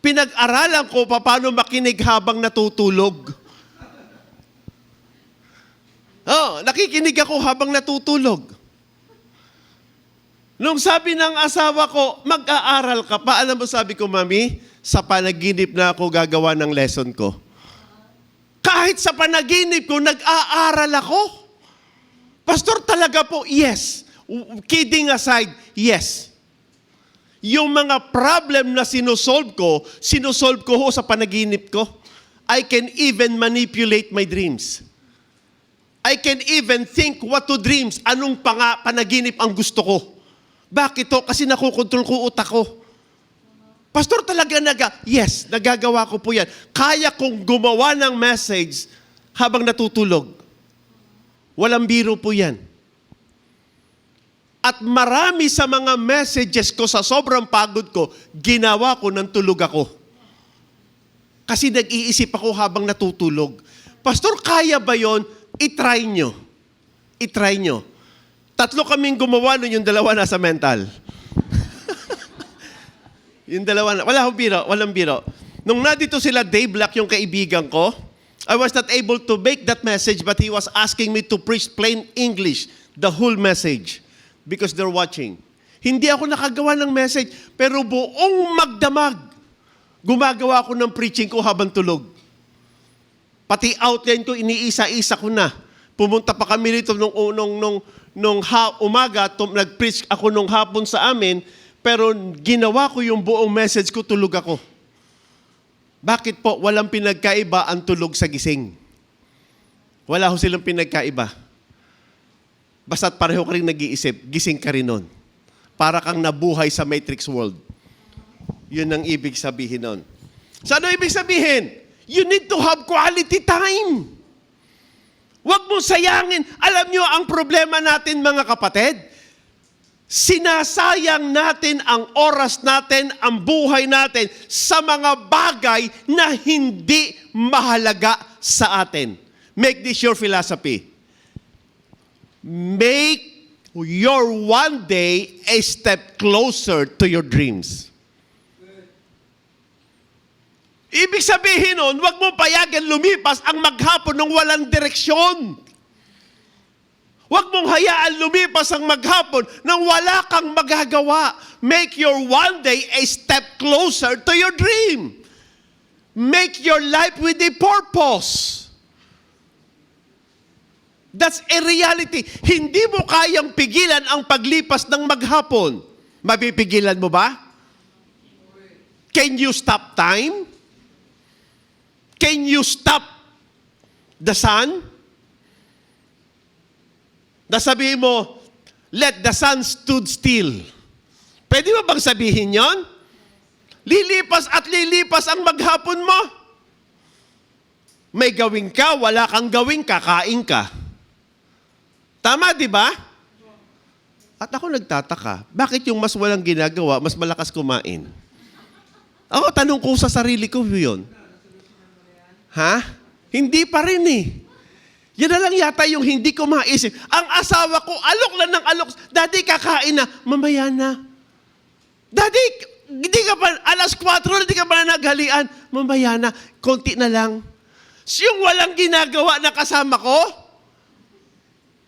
Pinag-aralan ko paano makinig habang natutulog. Nakikinig ako habang natutulog. Nung sabi ng asawa ko, mag-aaral ka pa. Alam mo, sabi ko, Mami, sa panaginip na ako gagawa ng lesson ko. Kahit sa panaginip ko, nag-aaral ako. Pastor, talaga po, yes. Kidding aside, yes. Yung mga problem na sinusolve ko ho sa panaginip ko. I can even manipulate my dreams. I can even think what to dreams. Anong panaginip ang gusto ko. Bakit to? Kasi nakukontrol ko utak ko. Pastor, talaga yes, nagagawa ko po yan. Kaya kong gumawa ng message habang natutulog. Walang biro po yan. At marami sa mga messages ko sa sobrang pagod ko, ginawa ko nang tulog ako. Kasi nag-iisip ako habang natutulog. Pastor, kaya ba yon? I-try nyo. I-try nyo. 3 kaming gumawa nun, yung 2 nasa mental. Yung 2, walang biro. Nung nandito sila, Dave Black, yung kaibigan ko, I was not able to make that message, but he was asking me to preach plain English, the whole message, because they're watching. Hindi ako nakagawa ng message, pero buong magdamag, gumagawa ko ng preaching ko habang tulog. Pati outline ko, iniisa-isa ko na. Pumunta pa kami rito nung umaga, nag-preach ako nung hapon sa amin, pero ginawa ko yung buong message ko, tulog ako. Bakit po? Walang pinagkaiba ang tulog sa gising. Wala ho silang pinagkaiba. Basta't pareho ka rin nag-iisip, gising ka rin nun. Para kang nabuhay sa Matrix world. Yun ang ibig sabihin nun. So ano ibig sabihin? You need to have quality time. Huwag mong sayangin. Alam nyo ang problema natin, mga kapatid? Sinasayang natin ang oras natin, ang buhay natin sa mga bagay na hindi mahalaga sa atin. Make this your philosophy. Make your one day a step closer to your dreams. Ibig sabihin nun, huwag mo payagan lumipas ang maghapon ng walang direksyon. Huwag mong hayaan lumipas ang maghapon nang wala kang magagawa. Make your one day a step closer to your dream. Make your life with a purpose. That's a reality. Hindi mo kayang pigilan ang paglipas ng maghapon. Mapipigilan mo ba? Can you stop time? Can you stop the sun? Nasabihin mo, let the sun stood still. Pwede mo bang sabihin yon? Lilipas at lilipas ang maghapon mo. May gawin ka, wala kang gawin, kakain ka. Tama, di ba? At ako nagtataka, bakit yung mas walang ginagawa, mas malakas kumain? Ako, tanong ko sa sarili ko yun. Ha? Hindi pa rin eh. Yan na lang yata yung hindi ko maisip. Ang asawa ko, alok lang ng alok. Daddy, kakain na. Mamaya na. Daddy, hindi ka pa, 4:00, hindi ka pa na naghalian. Mamaya na, konti na lang. So, yung walang ginagawa na kasama ko,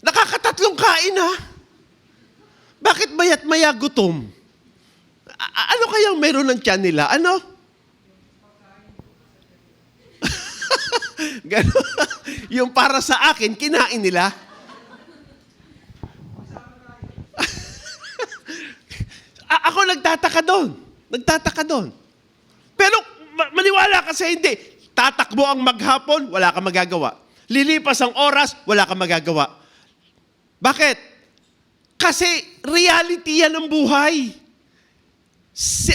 nakakatatlong kain ha. Bakit mayat maya gutom? Ano kayang meron ng tiyan nila? Ano? Ganon. Yung para sa akin, kinain nila. Ako nagtataka doon. Nagtataka doon. Pero maniwala ka sa hindi. Tatakbo ang maghapon, wala kang magagawa. Lilipas ang oras, wala kang magagawa. Bakit? Kasi reality yan ng buhay.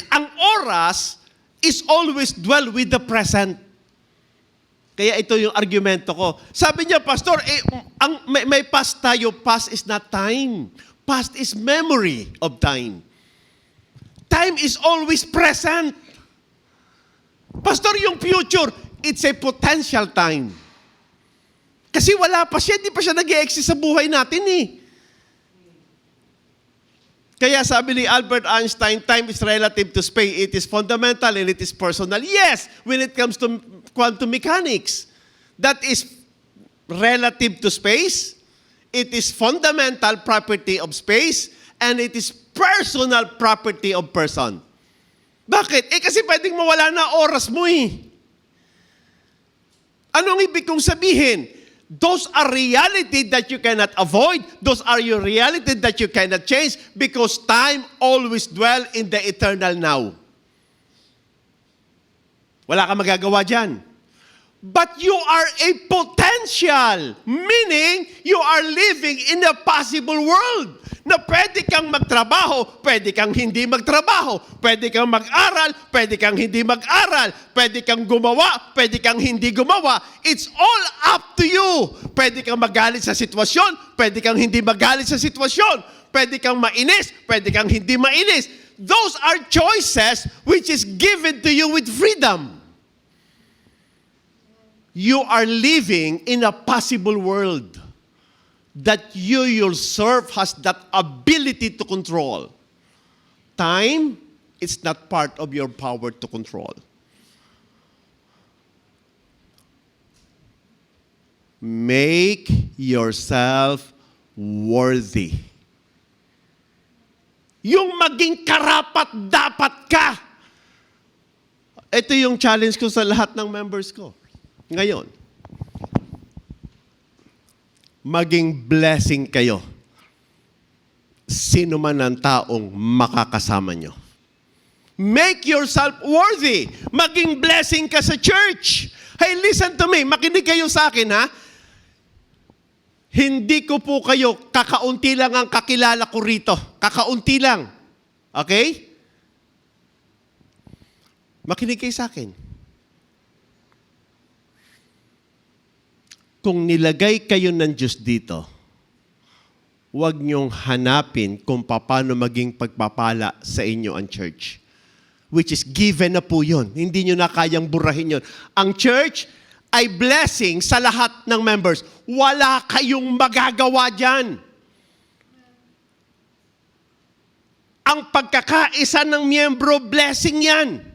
Ang oras is always dwell with the present. Kaya ito yung argumento ko. Sabi niya, Pastor, may past tayo. Past is not time. Past is memory of time. Time is always present. Pastor, yung future, it's a potential time. Kasi wala pa siya, hindi pa siya nag-i-exist sa buhay natin eh. Kaya sabi ni Albert Einstein, time is relative to space. It is fundamental and it is personal. Yes, when it comes to quantum mechanics, that is relative to space. It is fundamental property of space and it is personal property of person. Bakit? Kasi pwedeng mawala na oras mo eh. Anong ibig kong sabihin? Those are reality that you cannot avoid. Those are your reality that you cannot change because time always dwell in the eternal now. Wala kang magagawa dyan. But you are a potential, meaning you are living in a possible world na pwede kang magtrabaho, pwede kang hindi magtrabaho, pwede kang mag-aral, pwede kang hindi mag-aral, pwede kang gumawa, pwede kang hindi gumawa. It's all up to you. Pwede kang magalit sa sitwasyon, pwede kang hindi magalit sa sitwasyon, pwede kang mainis, pwede kang hindi mainis. Those are choices which is given to you with freedom. You are living in a possible world that you yourself has that ability to control. Time, it's not part of your power to control. Make yourself worthy. Yung maging karapat-dapat ka. Ito yung challenge ko sa lahat ng members ko. Ngayon, maging blessing kayo. Sino man ang taong makakasama nyo. Make yourself worthy. Maging blessing ka sa church. Hey, listen to me. Makinig kayo sa akin, ha? Hindi ko po kayo, kakaunti lang ang kakilala ko rito. Kakaunti lang. Okay? Makinig kayo sa akin. Kung nilagay kayo ng Diyos dito, huwag niyong hanapin kung paano maging pagpapala sa inyo ang church. Which is given na po yun. Hindi niyo na kayang burahin yun. Ang church ay blessing sa lahat ng members. Wala kayong magagawa dyan. Ang pagkakaisa ng miyembro, blessing yan.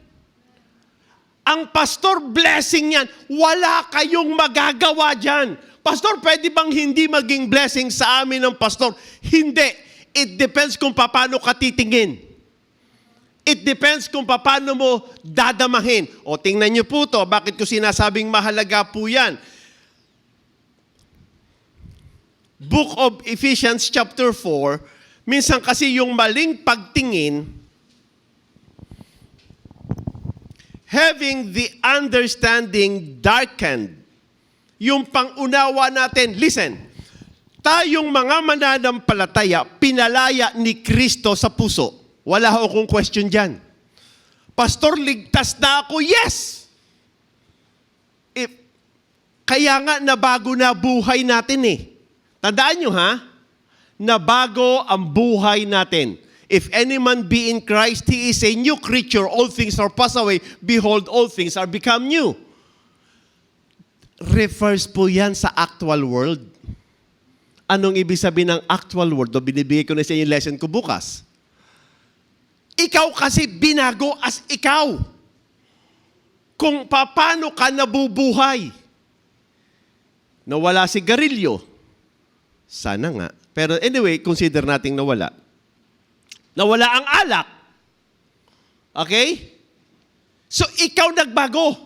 Ang pastor, blessing yan. Wala kayong magagawa dyan. Pastor, pwede bang hindi maging blessing sa amin ng pastor? Hindi. It depends kung paano ka titingin. It depends kung paano mo dadamahin. O tingnan niyo po to, bakit ko sinasabing mahalaga po yan? Book of Ephesians chapter 4, minsan kasi yung maling pagtingin, having the understanding darkened. Yung pangunawa natin, listen, tayong mga mananampalataya, pinalaya ni Kristo sa puso. Wala akong question dyan. Pastor, ligtas na ako? Yes! Kaya nga, nabago na buhay natin eh. Tandaan nyo ha, nabago ang buhay natin. If any man be in Christ, he is a new creature. All things are passed away. Behold, all things are become new. Refers po yan sa actual world. Anong ibig sabihin ng actual world? O binibigay ko na sa inyo yung lesson ko bukas. Ikaw kasi binago as ikaw. Kung paano ka nabubuhay. Nawala si Garillo. Sana nga. Pero anyway, consider nating nawala. Nawala ang alak. Okay? So, ikaw nagbago.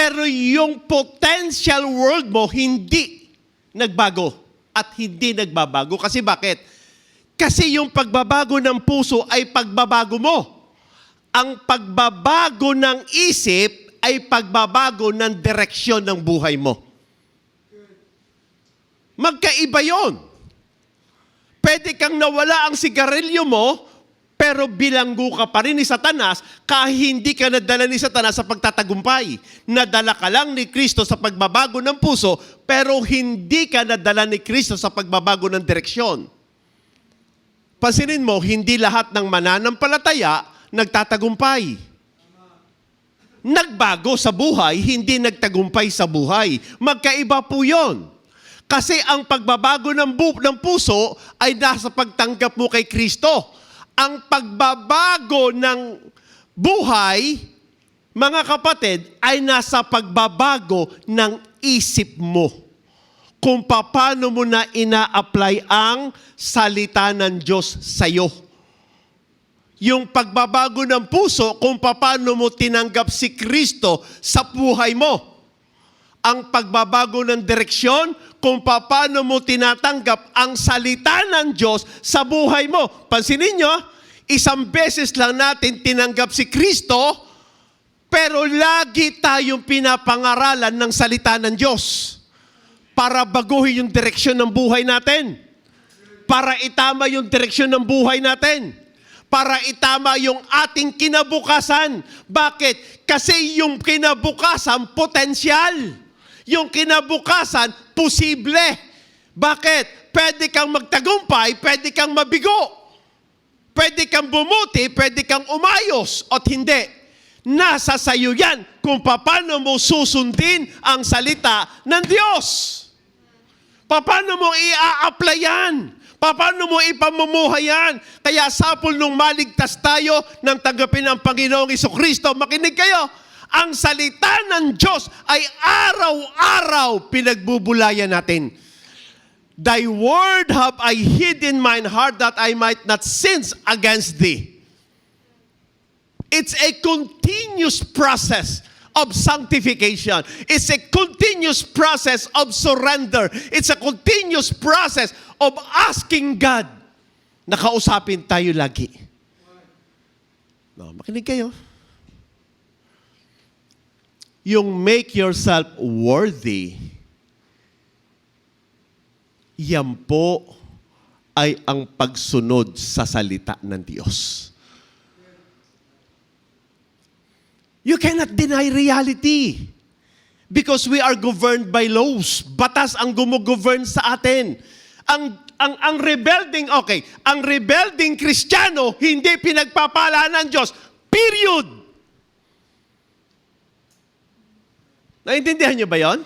Pero yung potential world mo, hindi nagbago at hindi nagbabago. Kasi bakit? Kasi yung pagbabago ng puso ay pagbabago mo. Ang pagbabago ng isip ay pagbabago ng direksyon ng buhay mo. Magkaiba yon. Pwede kang nawala ang sigarilyo mo, pero bilanggo ka pa rin ni Satanas kahit hindi ka nadala ni Satanas sa pagtatagumpay. Nadala ka lang ni Kristo sa pagbabago ng puso, pero hindi ka nadala ni Kristo sa pagbabago ng direksyon. Pansinin mo, hindi lahat ng mananampalataya nagtatagumpay. Nagbago sa buhay, hindi nagtagumpay sa buhay. Magkaiba po yon. Kasi ang pagbabago ng puso ay nasa pagtanggap mo kay Kristo. Ang pagbabago ng buhay, mga kapatid, ay nasa pagbabago ng isip mo. Kung paano mo na ina-apply ang salita ng Diyos sa'yo. Yung pagbabago ng puso, kung paano mo tinanggap si Kristo sa buhay mo. Ang pagbabago ng direksyon, kung paano mo tinatanggap ang salita ng Diyos sa buhay mo. Pansinin nyo, isang beses lang natin tinanggap si Kristo, pero lagi tayong pinapangaralan ng salita ng Diyos para baguhin yung direksyon ng buhay natin. Para itama yung direksyon ng buhay natin. Para itama yung ating kinabukasan. Bakit? Kasi yung kinabukasan, potensyal. Yung kinabukasan, posible. Bakit? Pwede kang magtagumpay, pwede kang mabigo. Pwede kang bumuti, pwede kang umayos, at hindi. Nasa sayo yan kung paano mo susundin ang salita ng Diyos. Paano mo i-a-apply yan? Paano mo ipamumuhay yan? Kaya sapul nung maligtas tayo nang tanggapin ang Panginoong Jesucristo, makinig kayo. Ang salita ng Diyos ay araw-araw pinagbubulayan natin. Thy word have I hid in mine heart that I might not sin against thee. It's a continuous process of sanctification. It's a continuous process of surrender. It's a continuous process of asking God. Nakausapin tayo lagi. No, makinig kayo. Yung make yourself worthy, yan po ay ang pagsunod sa salita ng Diyos. You cannot deny reality because we are governed by laws. Batas ang gumogovern sa atin. Ang rebelding, ang rebelding Kristiyano hindi pinagpapala ng Diyos. Period. Naintindihan niyo ba yon?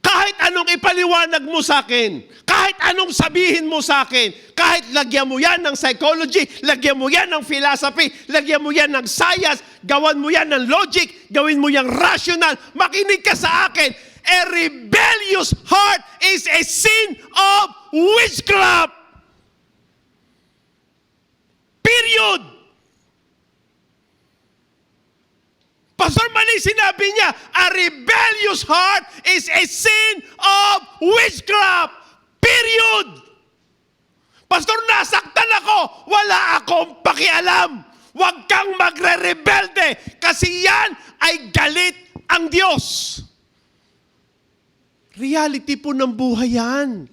Kahit anong ipaliwanag mo sa akin, kahit anong sabihin mo sa akin, kahit lagyan mo yan ng psychology, lagyan mo yan ng philosophy, lagyan mo yan ng science, gawan mo yan ng logic, gawin mo yan rational, makinig ka sa akin. A rebellious heart is a sin of witchcraft. Period. Pastor Manny, sinabi niya, a rebellious heart is a sin of witchcraft. Period. Pastor, nasaktan ako. Wala akong pakialam. Huwag kang magre-rebelde kasi yan ay galit ang Diyos. Reality po ng buhay yan.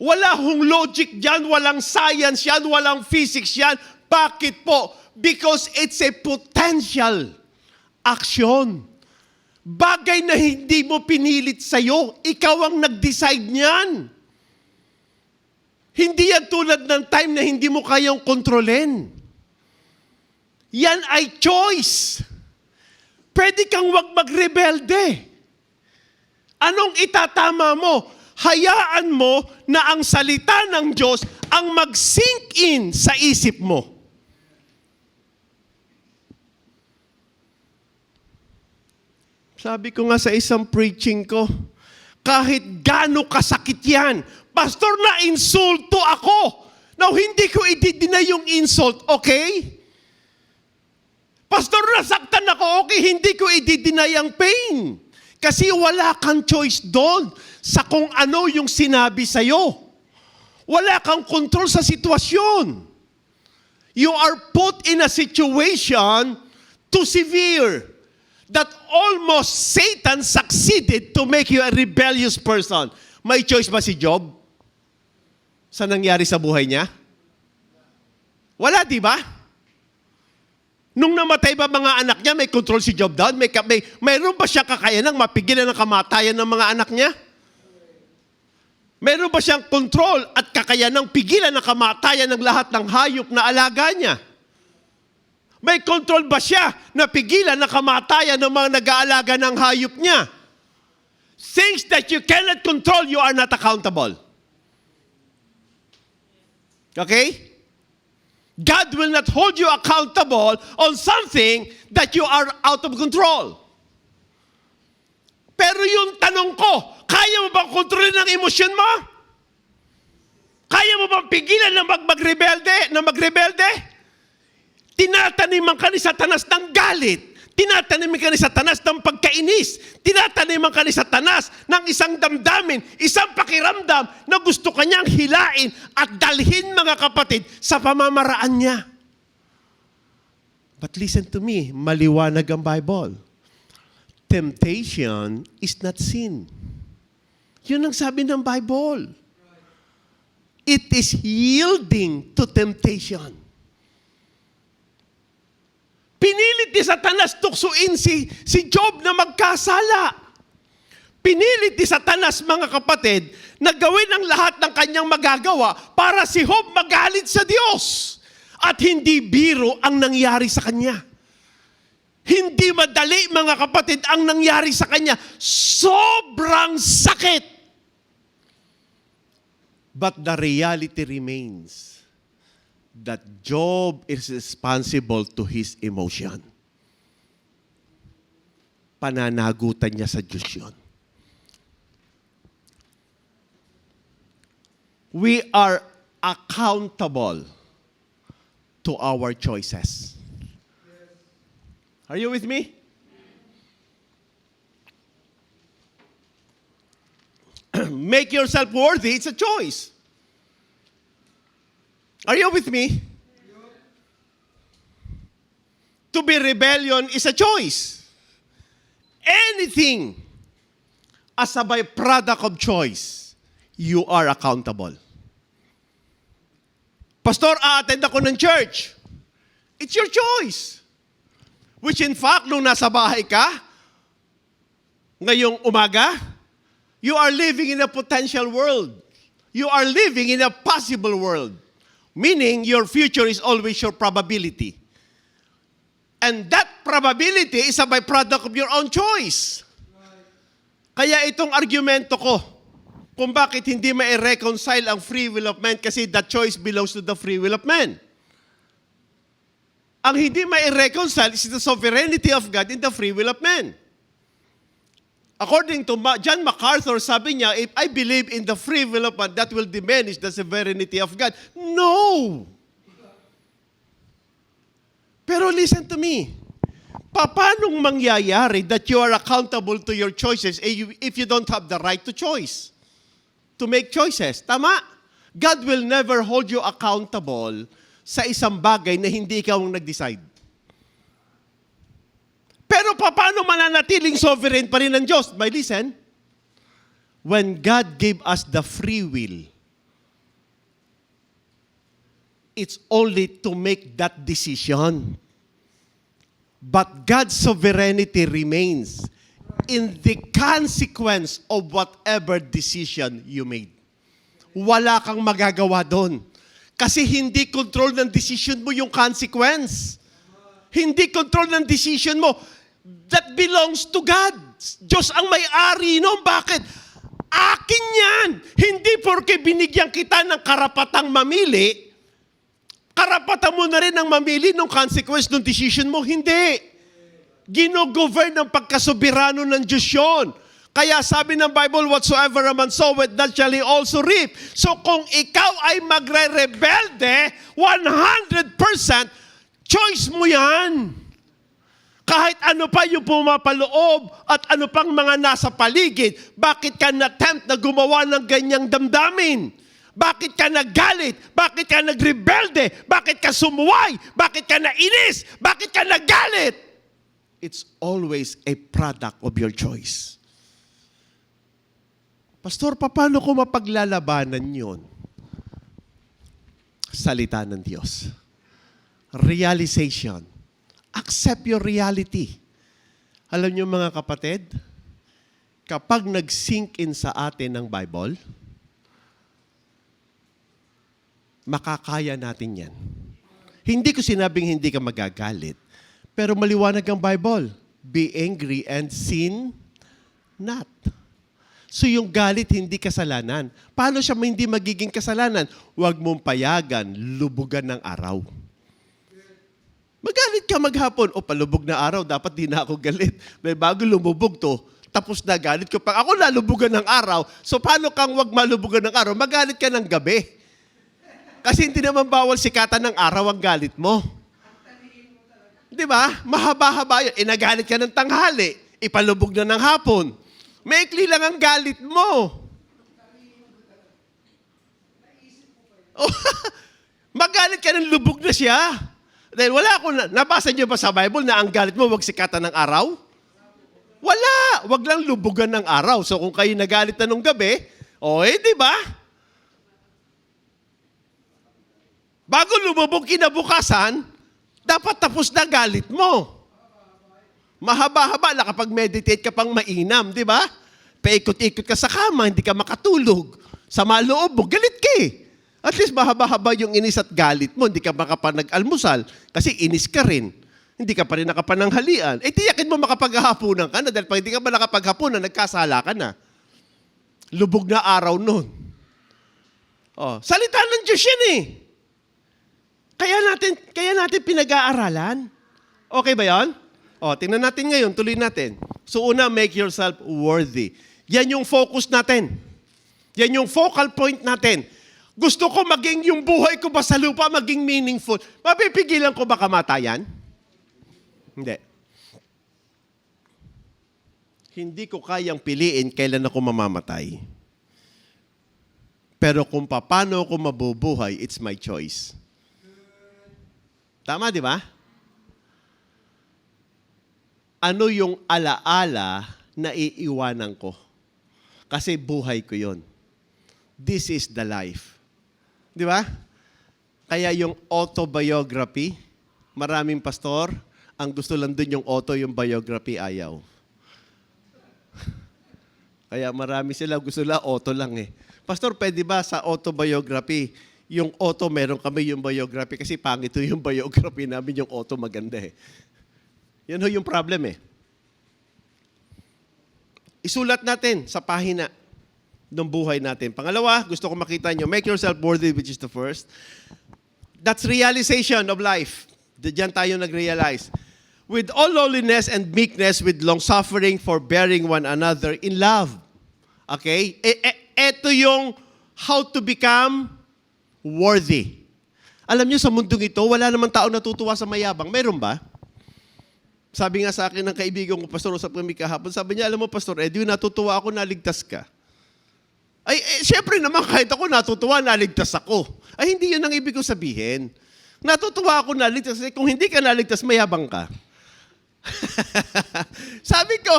Wala hong logic yan, walang science yan, walang physics yan. Bakit po? Because it's a potential action. Bagay na hindi mo pinilit sa'yo, ikaw ang nag-decide niyan. Hindi yan tulad ng time na hindi mo kayang kontrolin. Yan ay choice. Pwede kang wag magrebelde. Anong itatama mo? Hayaan mo na ang salita ng Diyos ang mag-sink in sa isip mo. Sabi ko nga sa isang preaching ko, kahit gaano kasakit yan, Pastor, na-insulto ako. Now, hindi ko i-deny yung insult, okay? Pastor, nasaktan ako, okay? Hindi ko i-deny ang pain. Kasi wala kang choice doon sa kung ano yung sinabi sa'yo. Wala kang control sa sitwasyon. You are put in a situation too severe that almost Satan succeeded to make you a rebellious person. May choice ba si Job sa nangyari sa buhay niya? Wala, di ba? Nung namatay ba mga anak niya, may control si Job doon? Mayroon ba siya kakayanang mapigilan ang kamatayan ng mga anak niya? Mayroon ba siyang control at kakayanang pigilan ang kamatayan ng lahat ng hayop na alaga niya? May control ba siya na pigilan ang kamatayan ng mga nag-aalaga ng hayop niya? Things that you cannot control, you are not accountable. Okay? God will not hold you accountable on something that you are out of control. Pero yung tanong ko, kaya mo bang kontrolin ang emosyon mo? Kaya mo bang pigilan na magrebelde? Tinataniman ka ni Satanas ng galit. Tinataniman ka ni Satanas ng pagkainis. Tinataniman ka ni Satanas ng isang damdamin, isang pakiramdam na gusto kanyang hilain at dalhin mga kapatid sa pamamaraan niya. But listen to me, maliwanag ang Bible. Temptation is not sin. Yun ang sabi ng Bible. It is yielding to temptation. Pinilit ni Satanas tuksuin si Job na magkasala. Pinilit ni Satanas, mga kapatid, na gawin ang lahat ng kanyang magagawa para si Job magalit sa Diyos. At hindi biro ang nangyari sa kanya. Hindi madali, mga kapatid, ang nangyari sa kanya. Sobrang sakit. But the reality remains that Job is responsible to his emotion. Pananagutan niya sa Diyos yun. We are accountable to our choices. Are you with me? Make yourself worthy, it's a choice. Are you with me? To be rebellion is a choice. Anything as a byproduct of choice, you are accountable. Pastor, a-attend ako ng church. It's your choice. Which in fact, nung nasa bahay ka, ngayong umaga, you are living in a potential world. You are living in a possible world. Meaning, your future is always your probability. And that probability is a byproduct of your own choice. Kaya itong argumento ko, kung bakit hindi ma-reconcile ang free will of man, kasi that choice belongs to the free will of man. Ang hindi ma-reconcile is the sovereignty of God in the free will of man. According to John MacArthur, sabi niya, if I believe in the free will of man, that will diminish the sovereignty of God. No! Pero listen to me. Paano mangyayari that you are accountable to your choices if you don't have the right to choice? To make choices. Tama? God will never hold you accountable sa isang bagay na hindi ikaw ang nag-decide. Pero paano mananatiling sovereign pa rin ng Diyos? By listen, when God gave us the free will, it's only to make that decision. But God's sovereignty remains in the consequence of whatever decision you made. Wala kang magagawa doon. Kasi hindi control ng decision mo yung consequence. Hindi control ng decision mo. That belongs to God. Diyos ang may-ari noon. Bakit? Akin yan. Hindi porke binigyan kita ng karapatang mamili, karapatan mo na rin ang mamili ng consequence ng decision mo. Hindi. Gino-govern ng pagkasoberano ng Diyos yun. Kaya sabi ng Bible, whatsoever a man soweth, that shall he also reap. So kung ikaw ay magre-rebelde, 100% choice mo yan. Kahit ano pa yung pumapaloob at ano pang mga nasa paligid, bakit ka na-tempt na gumawa ng ganyang damdamin? Bakit ka nagalit? Bakit ka nagrebelde? Bakit ka sumuway? Bakit ka nainis? Bakit ka nagalit? It's always a product of your choice. Pastor, paano ko mapaglalabanan yun? Salita ng Diyos. Realization. Accept your reality. Alam niyo mga kapatid, kapag nag-sink in sa atin ng Bible, makakaya natin yan. Hindi ko sinabing hindi ka magagalit, pero maliwanag ang Bible. Be angry and sin not. So yung galit hindi kasalanan. Paano siya hindi magiging kasalanan? Huwag mong payagan, lubugan ng araw. Magalit ka maghapon, o palubog na araw, dapat di na ako galit. May bago lumubog to, tapos na galit ko pa. Ako nalubugan ng araw, so paano kang wag malubugan ng araw? Magalit ka ng gabi. Kasi hindi naman bawal sikatan ng araw ang galit mo. Di ba? Mahaba-haba yun. Inagalit ka ng tanghali, ipalubog na ng hapon. Maikli lang ang galit mo. Oh, magalit ka ng lubog na siya. Dahil wala akong, nabasa niyo ba sa Bible na ang galit mo wag sikatan ng araw? Wala. Wag lang lubugan ng araw. So kung kayo nagalit na nung gabi, di ba? Bago lumubog kinabukasan, dapat tapos na galit mo. Mahaba-haba, nakapag-meditate ka pang mainam, di ba? Paikot-ikot ka sa kama, hindi ka makatulog. Sa maloob mo, galit ka eh. At least mahaba-haba yung inis at galit mo, hindi ka makapanag-almusal kasi inis ka rin. Hindi ka pa rin nakapananghalian. Tiyakin mo makapaghahapunan ka na dahil pag hindi ka ba nakapaghapunan, nagkasala ka na. Lubog na araw nun. Salita ng Diyos yan eh. Kaya natin pinag-aaralan. Okay ba yan? Tingnan natin ngayon, tuloy natin. So una, make yourself worthy. Yan yung focus natin. Yan yung focal point natin. Gusto ko maging yung buhay ko ba sa lupa, maging meaningful. Mapipigilan ko ba kamatayan? Hindi. Hindi ko kayang piliin kailan ako mamamatay. Pero kung paano ako mabubuhay, it's my choice. Tama, di ba? Ano yung alaala na iiwanan ko? Kasi buhay ko yon. This is the life. Di ba? Kaya yung autobiography, maraming pastor, ang gusto lang dun yung yung biography ayaw. Kaya marami sila, gusto lang auto lang eh. Pastor, pwede ba sa autobiography, yung meron kami yung biography kasi pangit yung biography namin, yung maganda eh. Yan yung problem eh. Isulat natin sa pahina ng buhay natin. Pangalawa, gusto ko makita nyo, make yourself worthy, which is the first. That's realization of life. Diyan tayo nag-realize. With all lowliness and meekness, with long-suffering, forbearing one another in love. Okay? Ito yung how to become worthy. Alam nyo, sa mundong ito, wala namang tao natutuwa sa mayabang. Meron ba? Sabi nga sa akin ng kaibigan ko, Pastor, usap kami kahapon, sabi niya, alam mo, Pastor Eddie, natutuwa ako, naligtas ka. Siyempre naman, kahit ako natutuwa, naligtas ako. Hindi yun ang ibig ko sabihin. Natutuwa ako, naligtas. Kasi kung hindi ka naligtas, mayabang ka. Sabi ko,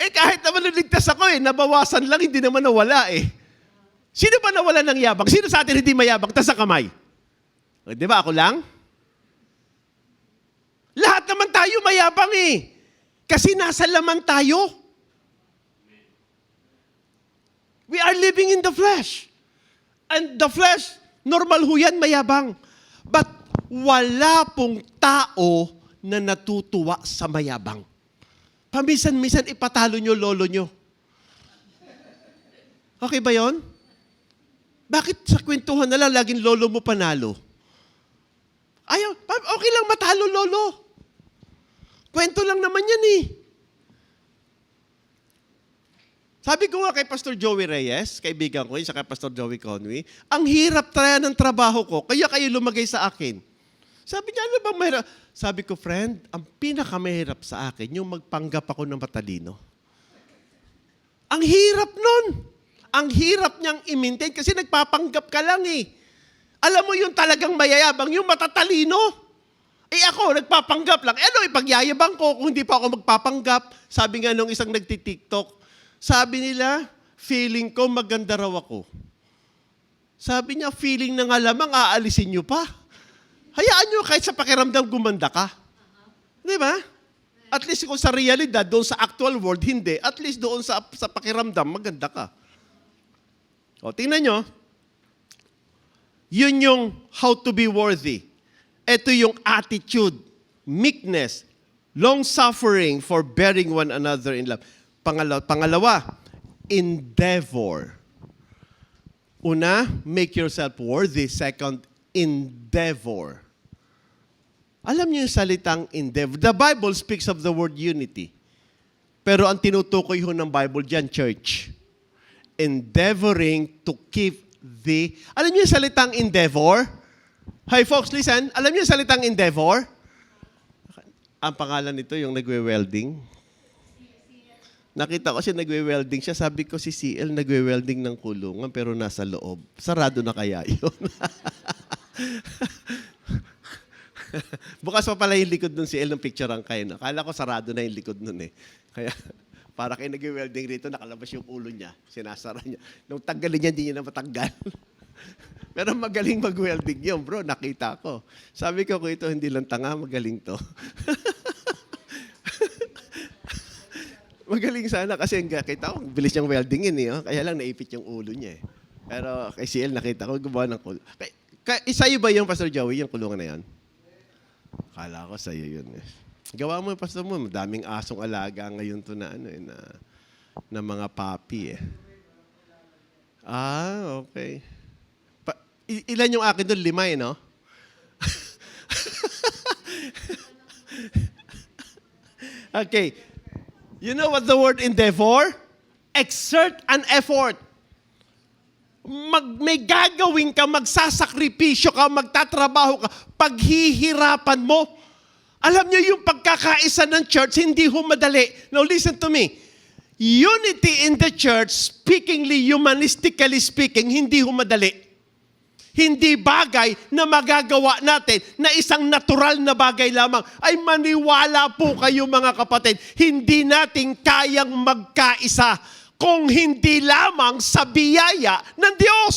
kahit naman naligtas ako nabawasan lang, hindi naman nawala Sino ba nawala ng yabang? Sino sa atin hindi mayabang? Tas sa kamay. Di ba, ako lang? Lahat naman tayo mayabang Kasi nasa laman tayo. We are living in the flesh. And the flesh, normal ho yan, mayabang. But wala pong tao na natutuwa sa mayabang. Paminsan-minsan ipatalo nyo lolo nyo. Okay ba yon? Bakit sa kwentuhan na lang laging lolo mo panalo? Ayaw, okay lang matalo lolo. Kwento lang naman yan Sabi ko nga kay Pastor Joey Reyes, kaibigan ko yun, sa kay Pastor Joey Conway, ang hirap talaga ng trabaho ko, kaya kayo lumagay sa akin. Sabi niya, ano bang mahirap? Sabi ko, friend, ang pinakamahirap sa akin, yung magpanggap ako ng matalino. Ang hirap nun. Ang hirap niyang i-maintain kasi nagpapanggap ka lang eh. Alam mo yung talagang mayayabang, yung matatalino. Eh ako, nagpapanggap lang. Ano, ipagyayabang ko kung hindi pa ako magpapanggap. Sabi nga nung isang nagtitiktok, sabi nila, feeling ko maganda raw ako. Sabi niya, feeling na nga lamang, aalisin niyo pa. Hayaan niyo kahit sa pakiramdam gumanda ka. Di ba? At least kung sa realidad, doon sa actual world, hindi. At least doon sa pakiramdam, maganda ka. O, tingnan nyo. Yun yung how to be worthy. Ito yung attitude, meekness, long-suffering, forbearing one another in love. Pangalawa, endeavor. Una, make yourself worthy. Second, endeavor. Alam niyo yung salitang endeavor. The Bible speaks of the word unity. Pero ang tinutukoy ho ng Bible dyan, church. Endeavoring to keep the... Alam niyo yung salitang endeavor? Hi folks, listen. Alam niyo yung salitang endeavor? Ang pangalan nito yung nagwe-welding. Nakita ko siya nagwe-welding siya. Sabi ko si CL nagwe-welding ng kulungan pero nasa loob. Sarado na kaya yun? Bukas pa pala yung likod nun si El ng picturean kayo. No? Akala ko sarado na yung likod nun eh. Kaya para kayo nagwe-welding rito, nakalabas yung ulo niya. Sinasara niya. Nung tanggalin niya, hindi niya na matanggal. Pero magaling mag-welding yun, bro. Nakita ko. Sabi ko, kung ito hindi lang tanga, magaling to. Magaling sana kasi kita ko, bilis niyang weldingin eh. Oh. Kaya lang naipit yung ulo niya eh. Pero kay CL nakita ko, gumawa ng kulungan. Sa'yo ba yung Pastor Joey, yung kulungan na yan? Akala ko sa'yo yun eh. Gawa mo yung Pastor mo, madaming asong alaga ngayon to na, na mga papi eh. Ah, okay. Ilan yung akin doon? 5 eh, no? Okay. You know what the word endeavor? Exert an effort. May gagawin ka, magsasakripisyo ka, magtatrabaho ka, paghihirapan mo. Alam niyo yung pagkakaisa ng church, hindi ho madali. Now listen to me. Unity in the church, speakingly, humanistically speaking, hindi ho madali. Hindi bagay na magagawa natin na isang natural na bagay lamang. Ay maniwala po kayo mga kapatid, hindi natin kayang magkaisa kung hindi lamang sa biyaya ng Diyos.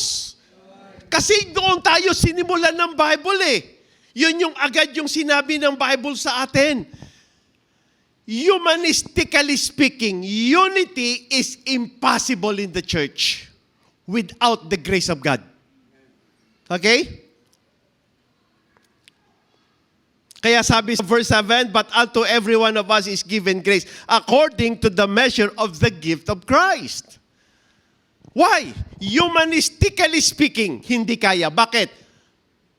Kasi doon tayo sinimulan ng Bible eh. Yun yung agad yung sinabi ng Bible sa atin. Humanistically speaking, unity is impossible in the church without the grace of God. Okay? Kaya sabi sa verse 7, but unto every one of us is given grace according to the measure of the gift of Christ. Why? Humanistically speaking, hindi kaya. Bakit?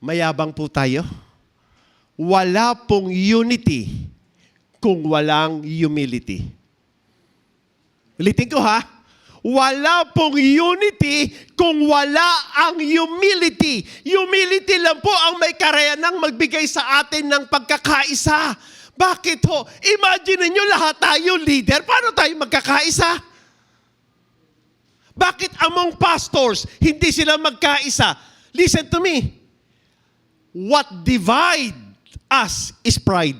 Mayabang po tayo. Wala pong unity kung walang humility. Ulitin ko ha. Wala pong unity kung wala ang humility. Humility lang po ang may karayanang magbigay sa atin ng pagkakaisa. Bakit ho? Imagine niyo lahat tayo leader. Paano tayo magkakaisa? Bakit among pastors, hindi sila magkaisa? Listen to me. What divide us is pride.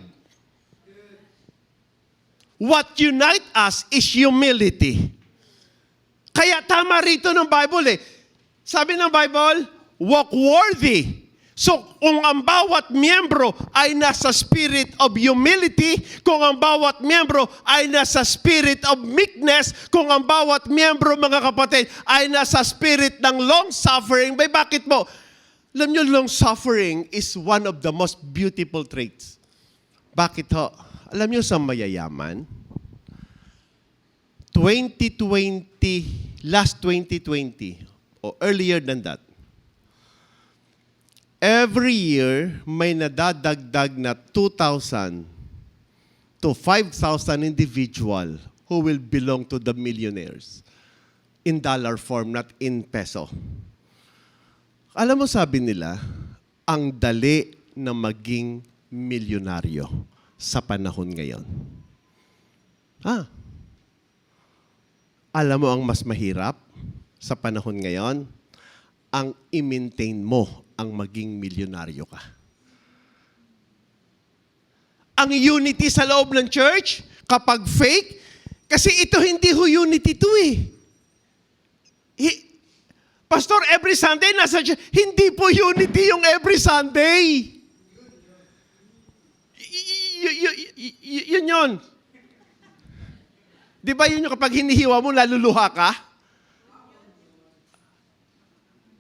What unite us is humility. Kaya tama rito ng Bible eh. Sabi ng Bible, walk worthy. So, kung ang bawat miyembro ay nasa spirit of humility, kung ang bawat miyembro ay nasa spirit of meekness, kung ang bawat miyembro, mga kapatid, ay nasa spirit ng long-suffering, bakit mo? Alam nyo, long-suffering is one of the most beautiful traits. Bakit ho? Alam nyo sa mayayaman, last 2020, or earlier than that, every year, may nadadagdag na 2,000 to 5,000 individual who will belong to the millionaires. in dollar form, not in peso. Alam mo, sabi nila, ang dali na maging milyonaryo sa panahon ngayon. Alam mo ang mas mahirap sa panahon ngayon? Ang i-maintain mo ang maging milyonaryo ka. Ang unity sa loob ng church, kapag fake, kasi ito hindi ho unity to eh. Pastor, every Sunday nasa church, hindi po unity yung every Sunday. Yun. Di ba yun yung kapag hinihiwa mo, naluluha ka?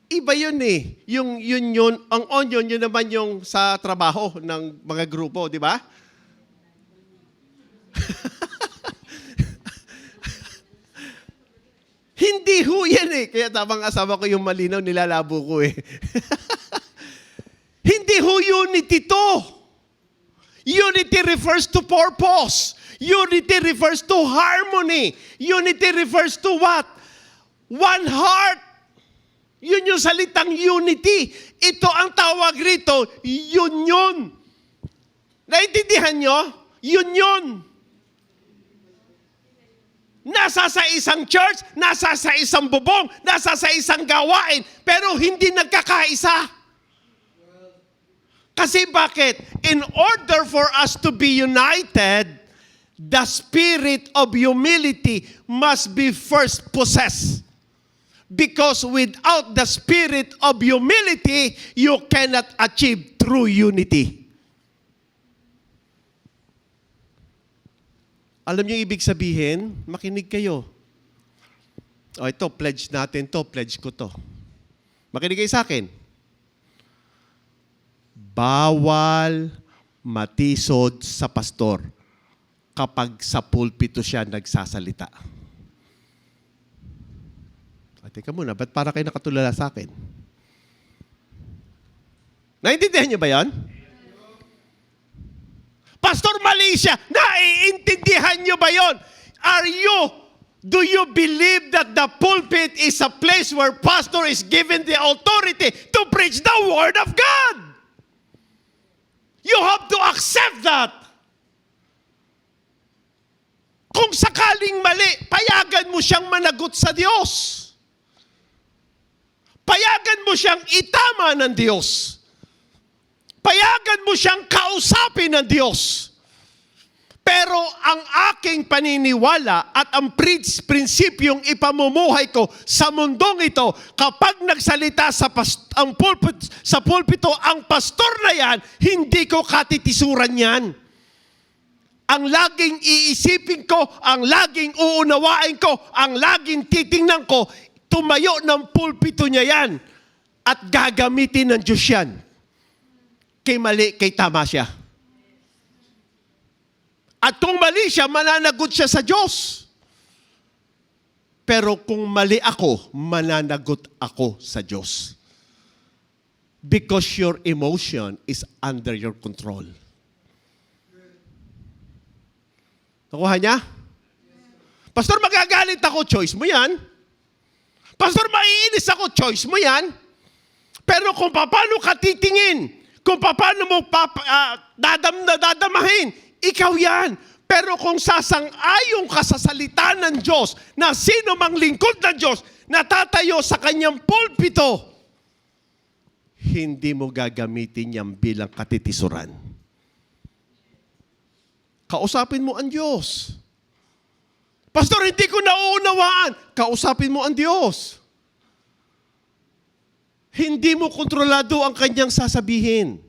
Iba yun eh. Yun. Ang onion, yun naman yung sa trabaho ng mga grupo, di ba? Hindi ho yan eh. Kaya tamang asawa ko yung malinaw, nilalabo ko eh. Hindi ho unity to. Unity refers to purpose. Unity refers to harmony. Unity refers to what? One heart. Yun yung salitang unity. Ito ang tawag rito, union. Naintindihan nyo? Union. Nasa sa isang church, nasa sa isang bubong, nasa sa isang gawain, pero hindi nagkakaisa. Kasi bakit? In order for us to be united, the spirit of humility must be first possessed. Because without the spirit of humility, you cannot achieve true unity. Alam niyo ibig sabihin? Makinig kayo. Ito, pledge natin to, pledge ko to. Makinig kayo sa akin. Bawal matisod sa pastor kapag sa pulpito siya nagsasalita. Teka muna, ba't para kayo nakatulala sa akin? Naintindihan niyo ba yan? Pastor, mali siya. Naiintindihan niyo ba yon? Do you believe that the pulpit is a place where pastor is given the authority to preach the word of God? You have to accept that. Kung sakaling mali, payagan mo siyang managot sa Diyos. Payagan mo siyang itama ng Diyos. Payagan mo siyang kausapin ng Diyos. Pero ang aking paniniwala at ang prinsipyong ipamumuhay ko sa mundong ito, kapag nagsalita sa pulpito ang pastor na yan, hindi ko katitisuran yan. Ang laging iisipin ko, ang laging uunawain ko, ang laging titingnan ko, tumayo ng pulpito niya yan at gagamitin ng Diyos yan. Kay mali, kay tama siya. At kung mali siya, mananagot siya sa Diyos. Pero kung mali ako, mananagot ako sa Diyos. Because your emotion is under your control. Nakuha niya? Pastor, magagalit ako, choice mo yan. Pastor, maiinis ako, choice mo yan. Pero kung paano ka titingin, kung paano mo dadamahin, ikaw yan. Pero kung sasang-ayon ka sa salita ng Diyos, na sino mang lingkod ng Diyos, natatayo sa kanyang pulpito, hindi mo gagamitin yan bilang katitisuran. Kausapin mo ang Diyos. Pastor, hindi ko nauunawaan. Kausapin mo ang Diyos. Hindi mo kontrolado ang kanyang sasabihin.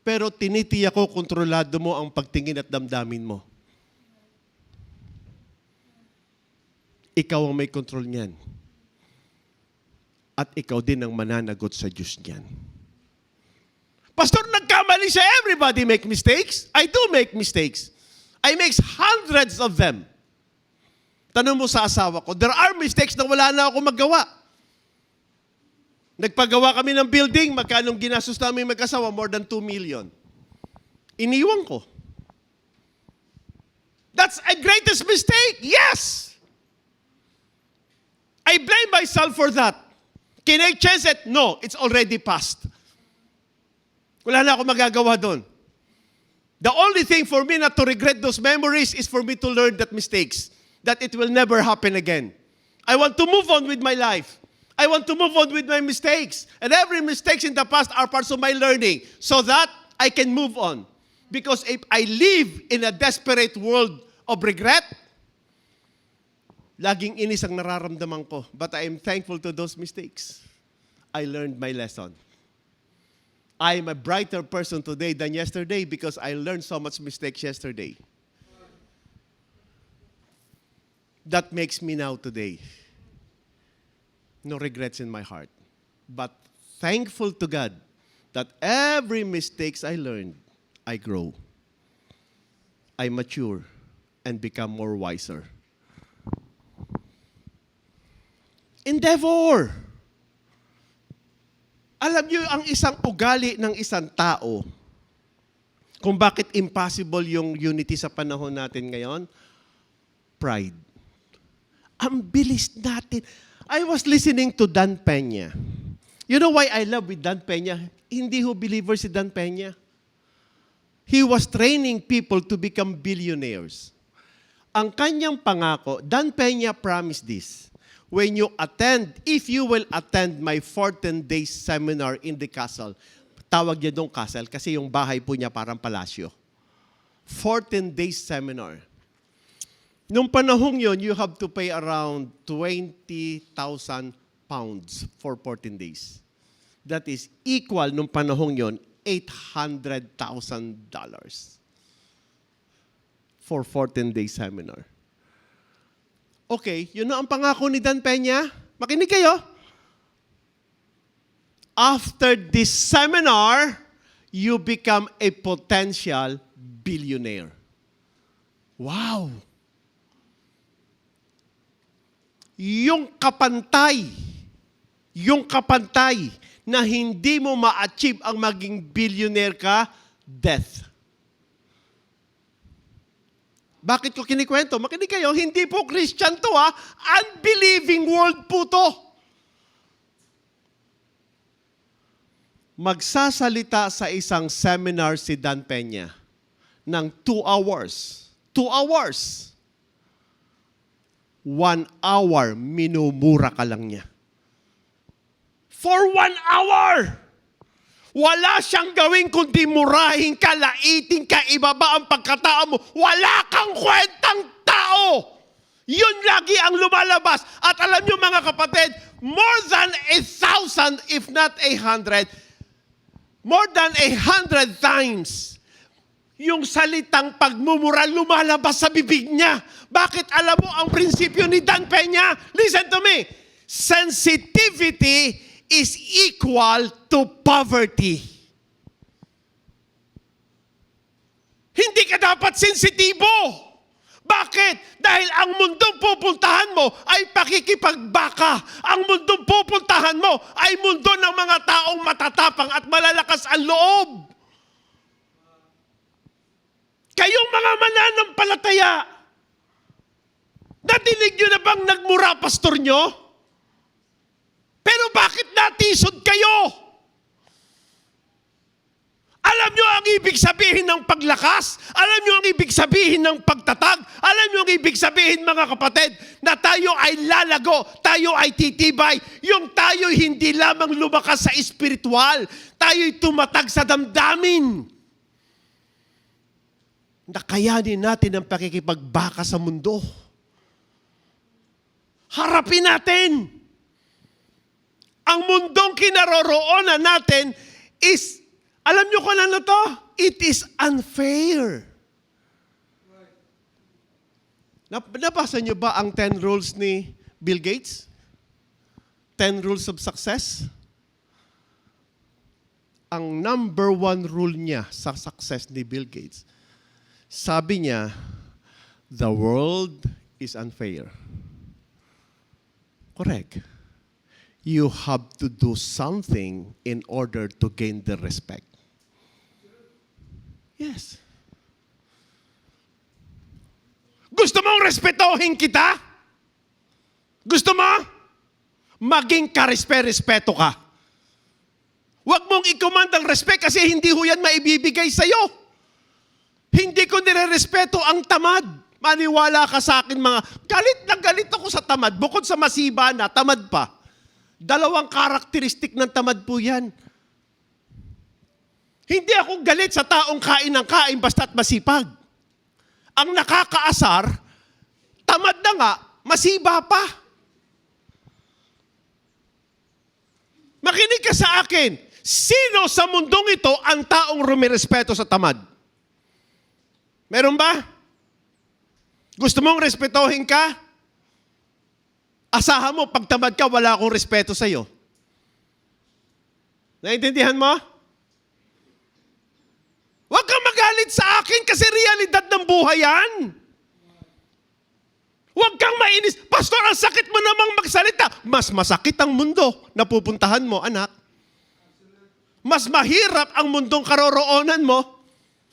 Pero tinitiyak ko, kontrolado mo ang pagtingin at damdamin mo. Ikaw ang may control niyan. At ikaw din ang mananagot sa Diyos niyan. Pastor, nagkamali siya. Everybody make mistakes. I do make mistakes. I make hundreds of them. Tanong mo sa asawa ko, there are mistakes na wala na ako magawa. Nagpagawa kami ng building, magkanong ginastos namin mag-asawa? More than 2 million. Iniwan ko. That's a greatest mistake. Yes! I blame myself for that. Can I change it? No, it's already past. Wala na ako magagawa doon. The only thing for me not to regret those memories is for me to learn that mistakes, that it will never happen again. I want to move on with my life. I want to move on with my mistakes. And every mistakes in the past are parts of my learning so that I can move on. Because if I live in a desperate world of regret, laging inis ang nararamdaman ko. But I am thankful to those mistakes. I learned my lesson. I am a brighter person today than yesterday because I learned so much mistakes yesterday. That makes me now today. No regrets in my heart. But thankful to God that every mistakes I learned, I grow. I mature and become more wiser. Endeavor. Alam niyo, ang isang ugali ng isang tao, kung bakit impossible yung unity sa panahon natin ngayon, pride. Ang bilis natin. I was listening to Dan Peña. You know why I love with Dan Peña? Hindi ho believer si Dan Peña. He was training people to become billionaires. Ang kanyang pangako, Dan Peña promised this. When you attend, if you will attend my 14 days seminar in the castle, tawag niya doon castle kasi yung bahay po niya parang palasyo. 14 days seminar. Nung panahong yon, you have to pay around 20,000 pounds for 14 days. That is equal nung panahong yon, $800,000 for 14 days seminar. Okay, yun na ang pangako ni Dan Peña. Makinig kayo. After this seminar, you become a potential billionaire. Wow! Yung kapantay na hindi mo ma-achieve ang maging billionaire ka, death. Bakit ko kinikwento? Makinig kayo, hindi po Christian to ha. Unbelieving world po to. Magsasalita sa isang seminar si Dan Peña ng 2 hours. 2 hours. 1 hour, minumura ka lang niya. For 1 hour! Wala siyang gawin kundi murahin ka, laitin ka, ibaba ang pagkatao mo. Wala kang kwentang tao. Yun lagi ang lumalabas. At alam niyo mga kapatid, more than 1,000, if not 100, more than 100 times, yung salitang pagmumura lumalabas sa bibig niya. Bakit alam mo ang prinsipyo ni Dan Peña? Listen to me. Sensitivity is equal to poverty. Hindi ka dapat sensitibo. Bakit? Dahil ang mundong pupuntahan mo ay pakikipagbaka. Ang mundong pupuntahan mo ay mundo ng mga taong matatapang at malalakas ang loob. Kayong mga mananampalataya, natinig nyo na bang nagmura pastor nyo? Pero bakit natisod kayo? Alam nyo ang ibig sabihin ng paglakas? Alam nyo ang ibig sabihin ng pagtatag? Alam nyo ang ibig sabihin mga kapatid na tayo ay lalago, tayo ay titibay, yung tayo hindi lamang lumakas sa espiritual, tayo'y tumatag sa damdamin. Nakayanin natin ang pakikipagbaka sa mundo. Harapin natin. Ang mundong kinaroroonan natin is, alam nyo kung ano to? It is unfair. Nabasa nyo ba ang 10 rules ni Bill Gates? 10 rules of success? Ang number 1 rule niya sa success ni Bill Gates, sabi niya, the world is unfair. Correct. You have to do something in order to gain the respect. Yes. Gusto mong respetohin kita? Gusto mo? Maging karespe-respeto ka. Huwag mong i-command ang respect kasi hindi ho yan maibibigay sa'yo. Hindi ko nire-respeto ang tamad. Maniwala ka sa akin mga, galit na galit ako sa tamad. Bukod sa masiba na, tamad pa. Dalawang karakteristik ng tamad po yan. Hindi ako galit sa taong kain ng kain basta't masipag. Ang nakakaasar, tamad na nga, masiba pa. Makinig ka sa akin. Sino sa mundong ito ang taong rumirespeto sa tamad? Meron ba? Gusto mong respetohin ka? Asahan mo, pag tamad ka, wala akong respeto sa'yo. Naintindihan mo? Huwag kang magalit sa akin kasi realidad ng buhay yan. Huwag kang mainis. Pastor, ang sakit mo namang magsalita. Mas masakit ang mundo na pupuntahan mo, anak. Mas mahirap ang mundong karoroonan mo.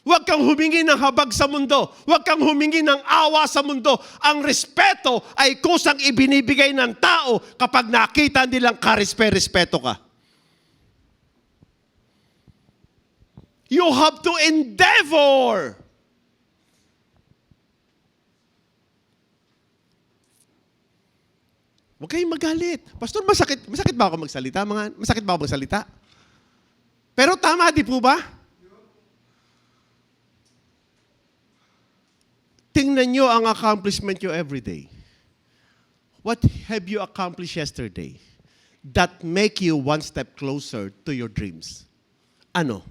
Huwag kang humingi ng habag sa mundo. Huwag kang humingi ng awa sa mundo. Ang respeto ay kusang ibinibigay ng tao kapag nakita nilang karespe-respeto ka. You have to endeavor. Huwag kayong magalit. Pastor, masakit ba ako magsalita? Masakit ba ako magsalita? Pero tama, di po ba? Tingnan nyo ang accomplishment nyo every day. What have you accomplished yesterday that make you one step closer to your dreams? Ano?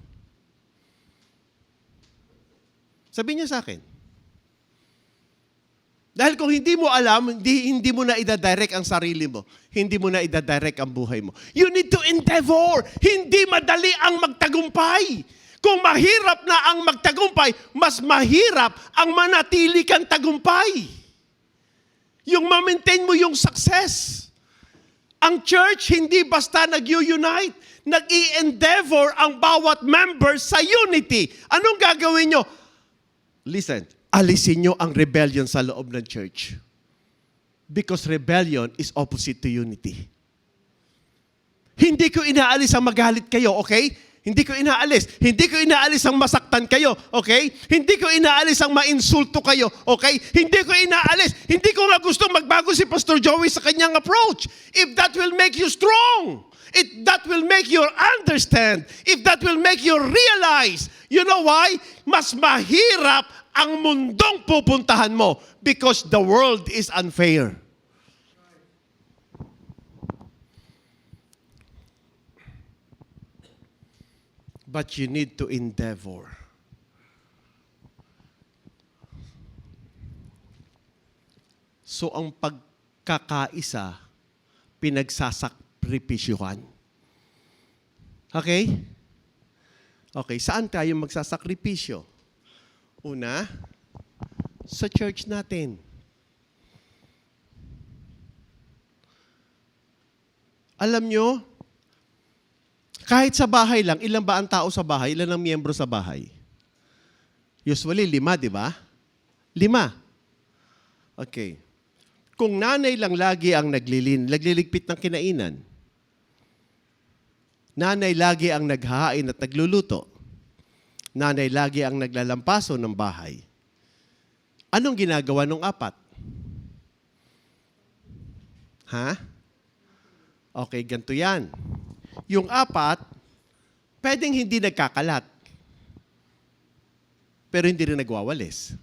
Sabihin niyo sa akin. Dahil kung hindi mo alam, hindi mo na ida-direct ang sarili mo. Hindi mo na ida-direct ang buhay mo. You need to endeavor. Hindi madali ang magtagumpay. Kung mahirap na ang magtagumpay, mas mahirap ang manatili kang tagumpay. Yung ma-maintain mo yung success. Ang church hindi basta nag-unite. Nag-i-endeavor ang bawat member sa unity. Anong gagawin nyo? Listen, alisin nyo ang rebellion sa loob ng church. Because rebellion is opposite to unity. Hindi ko inaalis ang magalit kayo, okay? Hindi ko inaalis. Hindi ko inaalis ang masaktan kayo, okay? Hindi ko inaalis ang mainsulto kayo, okay? Hindi ko inaalis. Hindi ko nga gusto magbago si Pastor Joey sa kanyang approach. If that will make you strong, if that will make you understand, if that will make you realize, you know why? Mas mahirap ang mundong pupuntahan mo because the world is unfair. But you need to endeavor. So ang pagkakaisa, pinagsasakripisyuhan. Okay? Okay, saan tayo magsasakripisyo? Una, sa church natin. Alam nyo, kahit sa bahay lang, ilan ba ang tao sa bahay? Ilan ang miyembro sa bahay? Usually, 5, di ba? 5. Okay. Kung nanay lang lagi ang nagliligpit ng kinainan, nanay lagi ang naghahain at nagluluto, nanay lagi ang naglalampaso ng bahay, anong ginagawa ng 4? Ha? Okay, ganito yan. Yung 4, pwedeng hindi nagkakalat. Pero hindi rin nagwawalis.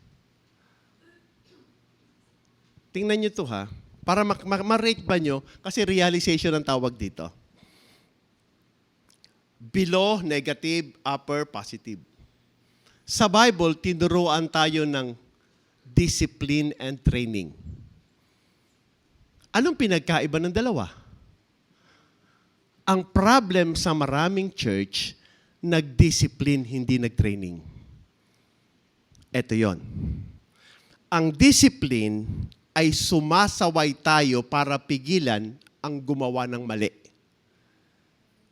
Tingnan nyo to ha. Para ma-rate ba nyo? Kasi realization ang tawag dito. Below, negative, upper, positive. Sa Bible, tinuruan tayo ng discipline and training. Anong pinagkaiba ng dalawa? Ang problem sa maraming church, nag-discipline, hindi nag-training. Ito yon. Ang discipline ay sumasaway tayo para pigilan ang gumawa ng mali.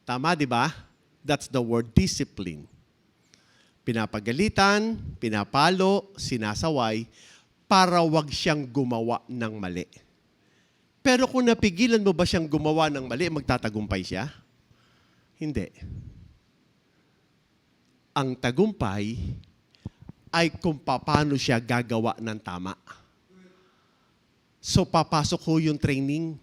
Tama, di ba? That's the word discipline. Pinapagalitan, pinapalo, sinasaway, para wag siyang gumawa ng mali. Pero kung napigilan mo ba siyang gumawa ng mali, magtatagumpay siya? Hindi. Ang tagumpay ay kung paano siya gagawa ng tama. So, papasok ko yung training.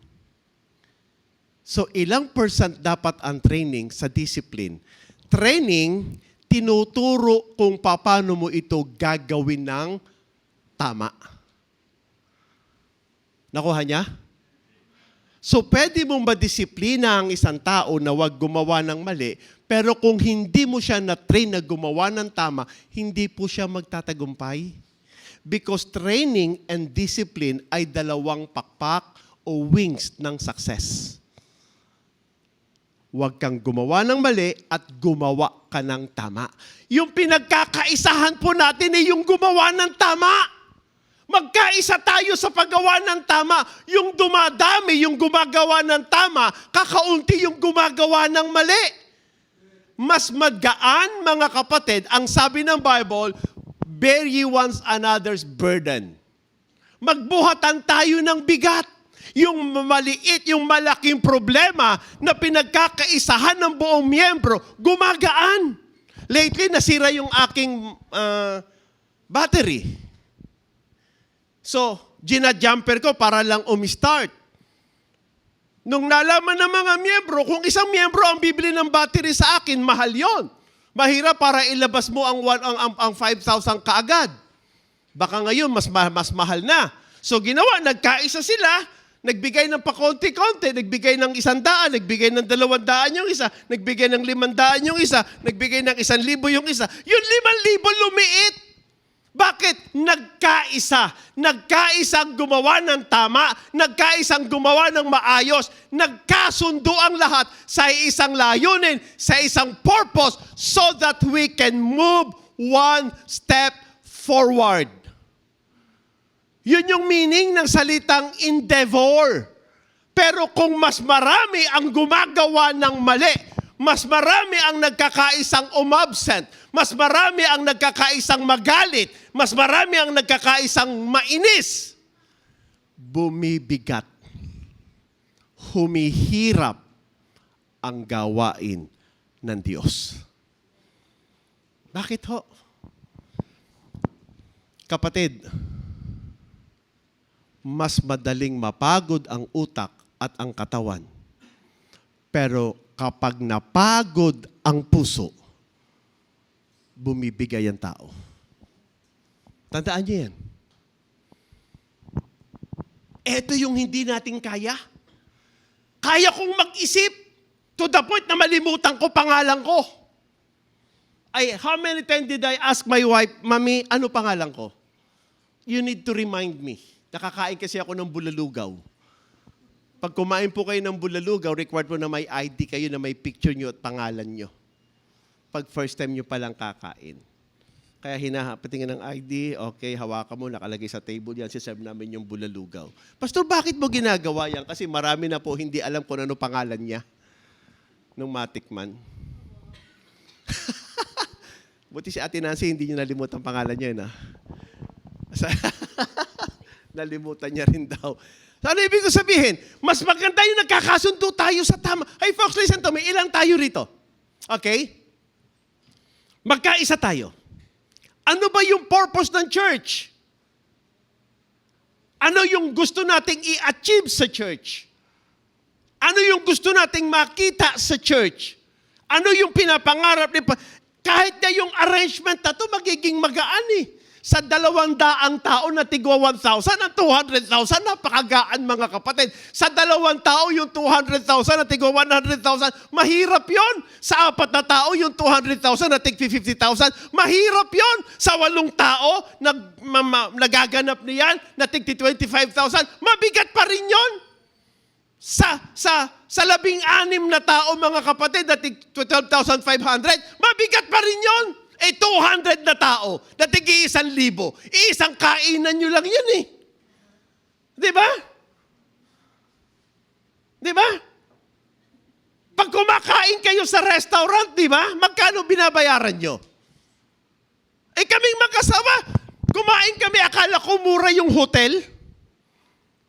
So, ilang % dapat ang training sa discipline? Training, tinuturo kung paano mo ito gagawin ng tama. Nakuha niya? So, pwede mong madisiplina ang isang tao na wag gumawa ng mali, pero kung hindi mo siya na-train na gumawa ng tama, hindi po siya magtatagumpay. Because training and discipline ay dalawang pakpak o wings ng success. Huwag kang gumawa ng mali at gumawa ka ng tama. Yung pinagkakaisahan po natin ay yung gumawa ng tama. Magkaisa tayo sa paggawa ng tama. Yung dumadami, yung gumagawa ng tama, kakaunti yung gumagawa ng mali. Mas magaan, mga kapatid, ang sabi ng Bible, bear ye one another's burden. Magbuhatan tayo ng bigat. Yung maliit, yung malaking problema na pinagkakaisahan ng buong miyembro, gumagaan. Lately, nasira yung aking battery. So, ginajumper ko para lang umistart. Nung nalaman ng mga miyembro, kung isang miyembro ang bibili ng battery sa akin, mahal yon. Mahirap para ilabas mo ang 5,000 kaagad. Baka ngayon, mas mahal na. So, ginawa, nagkaisa sila, nagbigay ng pakonti-konti, nagbigay ng 100, nagbigay ng 200 yung isa, nagbigay ng 500 yung isa, nagbigay ng 1,000 yung isa. Yung 5,000 lumiit. Bakit? Nagkaisang gumawa ng tama, nagkaisang gumawa ng maayos, nagkasundo ang lahat sa isang layunin, sa isang purpose, so that we can move one step forward. Yun yung meaning ng salitang endeavor. Pero kung mas marami ang gumagawa ng mali, mas marami ang nagkakaisang umabsent, mas marami ang nagkakaisang magalit, mas marami ang nagkakaisang mainis, bumibigat, humihirap ang gawain ng Diyos. Bakit ho? Kapatid, mas madaling mapagod ang utak at ang katawan. Pero kapag napagod ang puso, bumibigay ang tao. Tandaan niyo yan. Ito yung hindi natin kaya. Kaya kong mag-isip to the point na malimutan ko pangalan ko. How many times did I ask my wife, Mami, ano pangalan ko? You need to remind me. Nakakain kasi ako ng bulalugaw. Pag kumain po kayo ng bulalugaw, required po na may ID kayo na may picture nyo at pangalan nyo. Pag first time nyo palang kakain. Kaya hinapatingin ng ID, okay, hawakan mo, nakalagay sa table yan, siserve namin yung bulalugaw. Pastor, bakit mo ginagawa yan? Kasi marami na po hindi alam kung ano pangalan niya nung matikman. Buti si Ate Nancy, hindi niya nalimutan pangalan niya yun, ha? Nalimutan niya rin daw. So, ano ibig ko sabihin? Mas maganda yung nagkakasundo tayo sa tama. Hey folks, listen to me. Ilan tayo rito? Okay? Magkaisa tayo. Ano ba yung purpose ng church? Ano yung gusto nating i-achieve sa church? Ano yung gusto nating makita sa church? Ano yung pinapangarap ni kahit na yung arrangement na ito magiging magaan eh. Sa 200 tao na tigwa 1,000, ang 200,000, napakagaan mga kapatid. Sa 2 tao, yung 200,000 na tigwa 100,000, mahirap yon. Sa 4 na tao, yung 200,000 na tig 50,000, mahirap yon. Sa 8 tao, nagaganap niyan, na tig 25,000, mabigat pa rin yon. Sa 16 na tao, mga kapatid, na tig 12,500, mabigat pa rin yon. 200 na tao, na tigi 1,000. Isang kainan nyo lang yan eh. Di ba? Di ba? Pag kumakain kayo sa restaurant, di ba? Magkano binabayaran nyo? Kaming mag-asawa, kumain kami, akala ko mura yung hotel.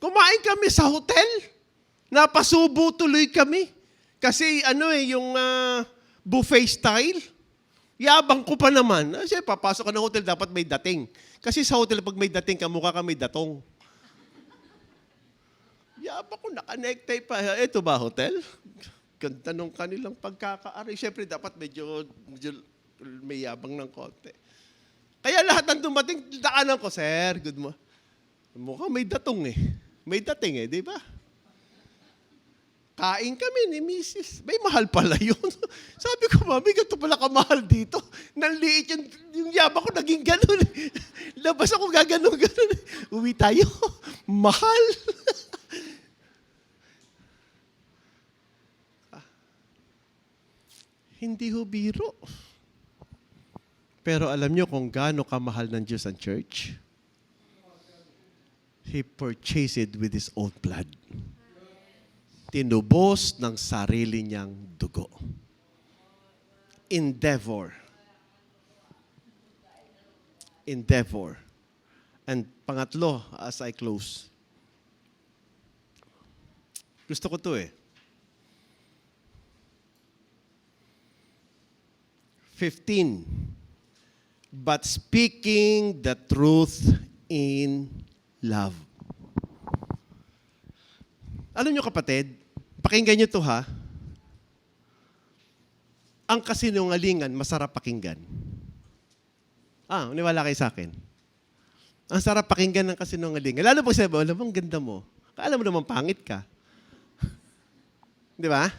Kumain kami sa hotel. Napasubo tuloy kami. Kasi yung buffet style. Yabang ko pa naman. Kasi papasok ka ng hotel, dapat may dating. Kasi sa hotel, pag may dating ka, mukha ka may datong. Yabang ko, naka-necktie pa. Ito ba, hotel? Ganda nung kanilang pagkakaari. Siyempre, dapat medyo may yabang ng konti. Kaya lahat ng dumating, daanan ko, sir, good mo. Mukhang may datong eh. May dating eh, di ba? Kain kami ni Mrs. May mahal pala yun. Sabi ko, mami, ganito pala kamahal dito. Nanliit yung yabang ko, naging ganun. Labas ako gaganon. Uwi tayo. Mahal. Hindi ho biro. Pero alam nyo kung gaano kamahal ng Diyos ang church? He purchased it with His own blood. Tinubos ng sarili niyang dugo. Endeavor. And pangatlo, as I close. Gusto ko to eh. 15. But speaking the truth in love. Alam nyo kapatid, pakinggan nyo to ha. Ang kasinungalingan, masarap pakinggan. Uniwala kayo sa akin. Ang sarap pakinggan ng kasinungalingan. Lalo pag sabi, alam mo, ang ganda mo. Alam mo naman, pangit ka. Di ba?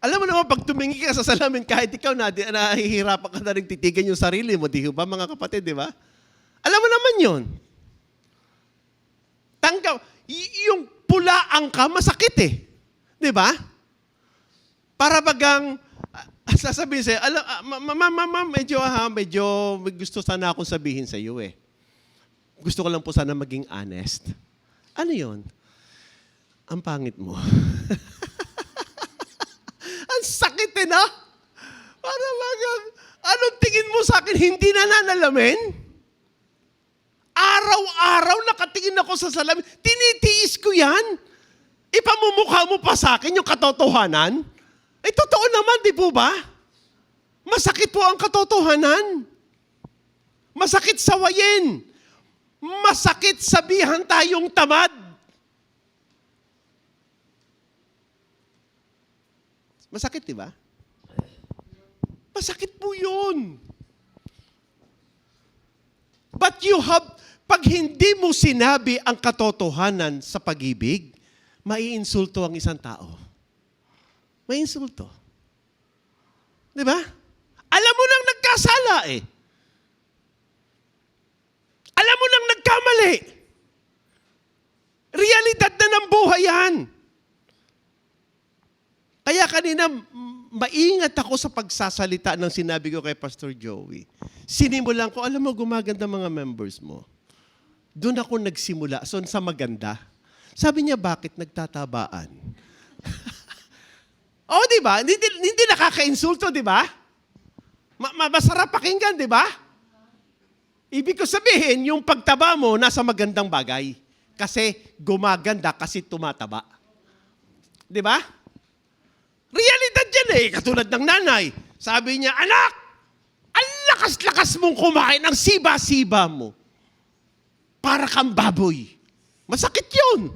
Alam mo naman, pag tumingin ka sa salamin, kahit ikaw nahihirapan ka na rin titigan yung sarili mo, di ba mga kapatid, di ba? Alam mo naman yun. Yung pulaan ka, masakit eh. Di ba? Para bagang, sasabihin sa'yo, medyo may gusto sana akong sabihin sa iyo eh. Gusto ko lang po sana maging honest. Ano yun? Ang pangit mo. Ang sakit eh, no? Para bagang, anong tingin mo sa akin, hindi na nanalamin? Araw-araw nakatingin ako sa salamin. Tinitiis ko yan. Ipamumukha mo pa sa akin yung katotohanan. Ay, totoo naman, di po ba? Masakit po ang katotohanan. Masakit sawayin. Masakit sabihan tayong tamad. Masakit, di ba? Masakit po yun. But pag hindi mo sinabi ang katotohanan sa pag-ibig, maiinsulto ang isang tao. Maiinsulto. Di ba? Alam mo nang nagkasala eh. Alam mo nang nagkamali. Realidad na ng buhay yan. Kaya kanina, maingat ako sa pagsasalita ng sinabi ko kay Pastor Joey. Sinimulan ko, alam mo, gumaganda mga members mo. Doon ako nagsimula, so sa maganda. Sabi niya, bakit nagtatabaan? Di ba? Hindi nakaka-insulto, di ba? Masarap pakinggan, di ba? Ibig ko sabihin, yung pagtaba mo, nasa magandang bagay. Kasi gumaganda, kasi tumataba. Di ba? Realidad yan eh, katulad ng nanay. Sabi niya, anak, ang lakas-lakas mong kumain ng siba-siba mo. Para kang baboy. Masakit yun.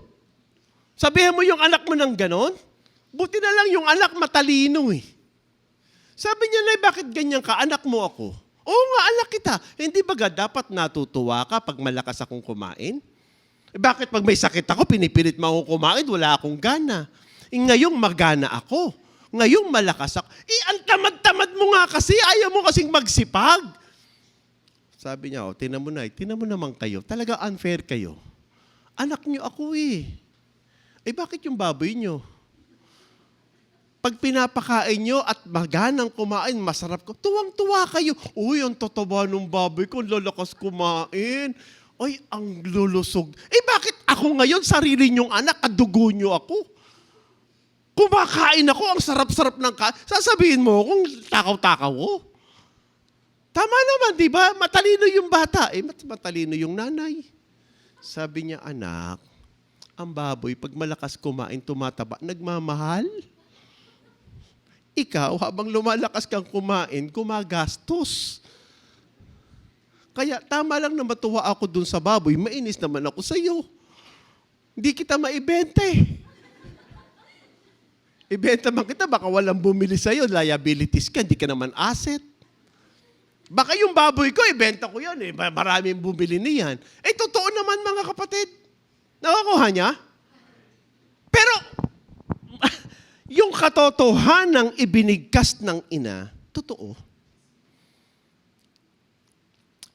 Sabihin mo yung anak mo ng ganon, buti na lang yung anak matalino eh. Sabi niya, Nay, bakit ganyan ka? Anak mo ako. Oo nga, anak kita. Hindi ba dapat natutuwa ka pag malakas akong kumain? Bakit pag may sakit ako, pinipilit mo akong kumain, wala akong gana. Ngayong magana ako. Ngayong malakas ako. Ang tamad-tamad mo nga kasi, ayaw mo kasing magsipag. Sabi niya, tinan mo na, tinan mo naman kayo. Talaga unfair kayo. Anak niyo ako eh. Bakit yung baboy niyo? Pag pinapakain nyo at maganang kumain, masarap ko, tuwang-tuwa kayo. Uy, ang tataba ng baboy ko, lalakas kumain. Ay, ang lulusog. Bakit ako ngayon, sarili nyong anak, kadugo nyo ako? Kumakain ako, ang sarap-sarap ng kain. Sasabihin mo kung takaw-takaw ko. Tama naman, di ba? Matalino yung bata. Matalino yung nanay. Sabi niya, anak, Ang baboy, pag malakas kumain, tumataba, nagmamahal. Ikaw, habang lumalakas kang kumain, gumagastos. Kaya tama lang na matuwa ako dun sa baboy, mainis naman ako sa iyo. Hindi kita maibenta eh. Ibenta man kita, baka walang bumili sa iyo, liabilities ka, hindi ka naman asset. Baka yung baboy ko, ibenta ko yan eh, maraming bumili niyan. Eh, totoo naman mga kapatid. Nakukuha niya? Pero, yung katotohanang ibinigkas ng ina, totoo.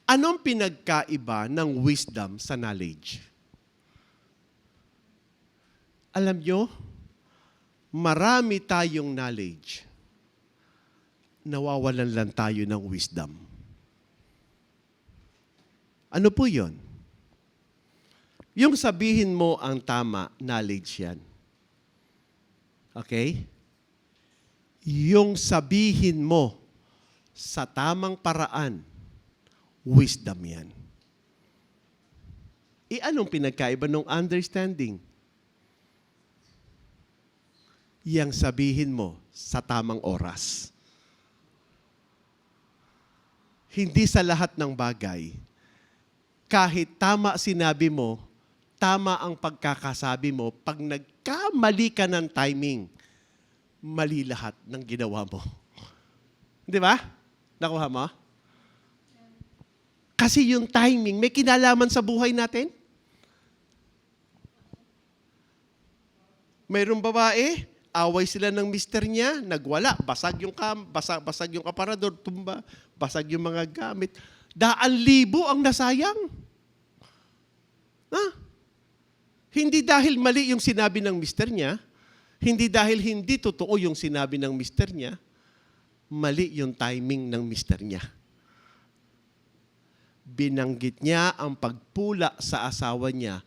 Anong pinagkaiba ng wisdom sa knowledge? Alam nyo, marami tayong knowledge. Nawawalan lang tayo ng wisdom. Ano po yun? Yung sabihin mo ang tama, knowledge yan. Okay? Yung sabihin mo sa tamang paraan, wisdom yan. Anong pinagkaiba ng understanding? Yang sabihin mo sa tamang oras. Hindi sa lahat ng bagay, kahit tama sinabi mo, tama ang pagkakasabi mo, pag nagkamali ka ng timing, mali lahat ng ginawa mo. Di ba? Nakuha mo? Kasi yung timing, may kinalaman sa buhay natin. Mayroong babae, away sila ng mister niya, nagwala, basag yung aparador, tumba, basag yung mga gamit. 100,000 ang nasayang. Hindi dahil mali yung sinabi ng mister niya, hindi dahil hindi totoo yung sinabi ng mister niya, mali yung timing ng mister niya. Binanggit niya ang pagpula sa asawa niya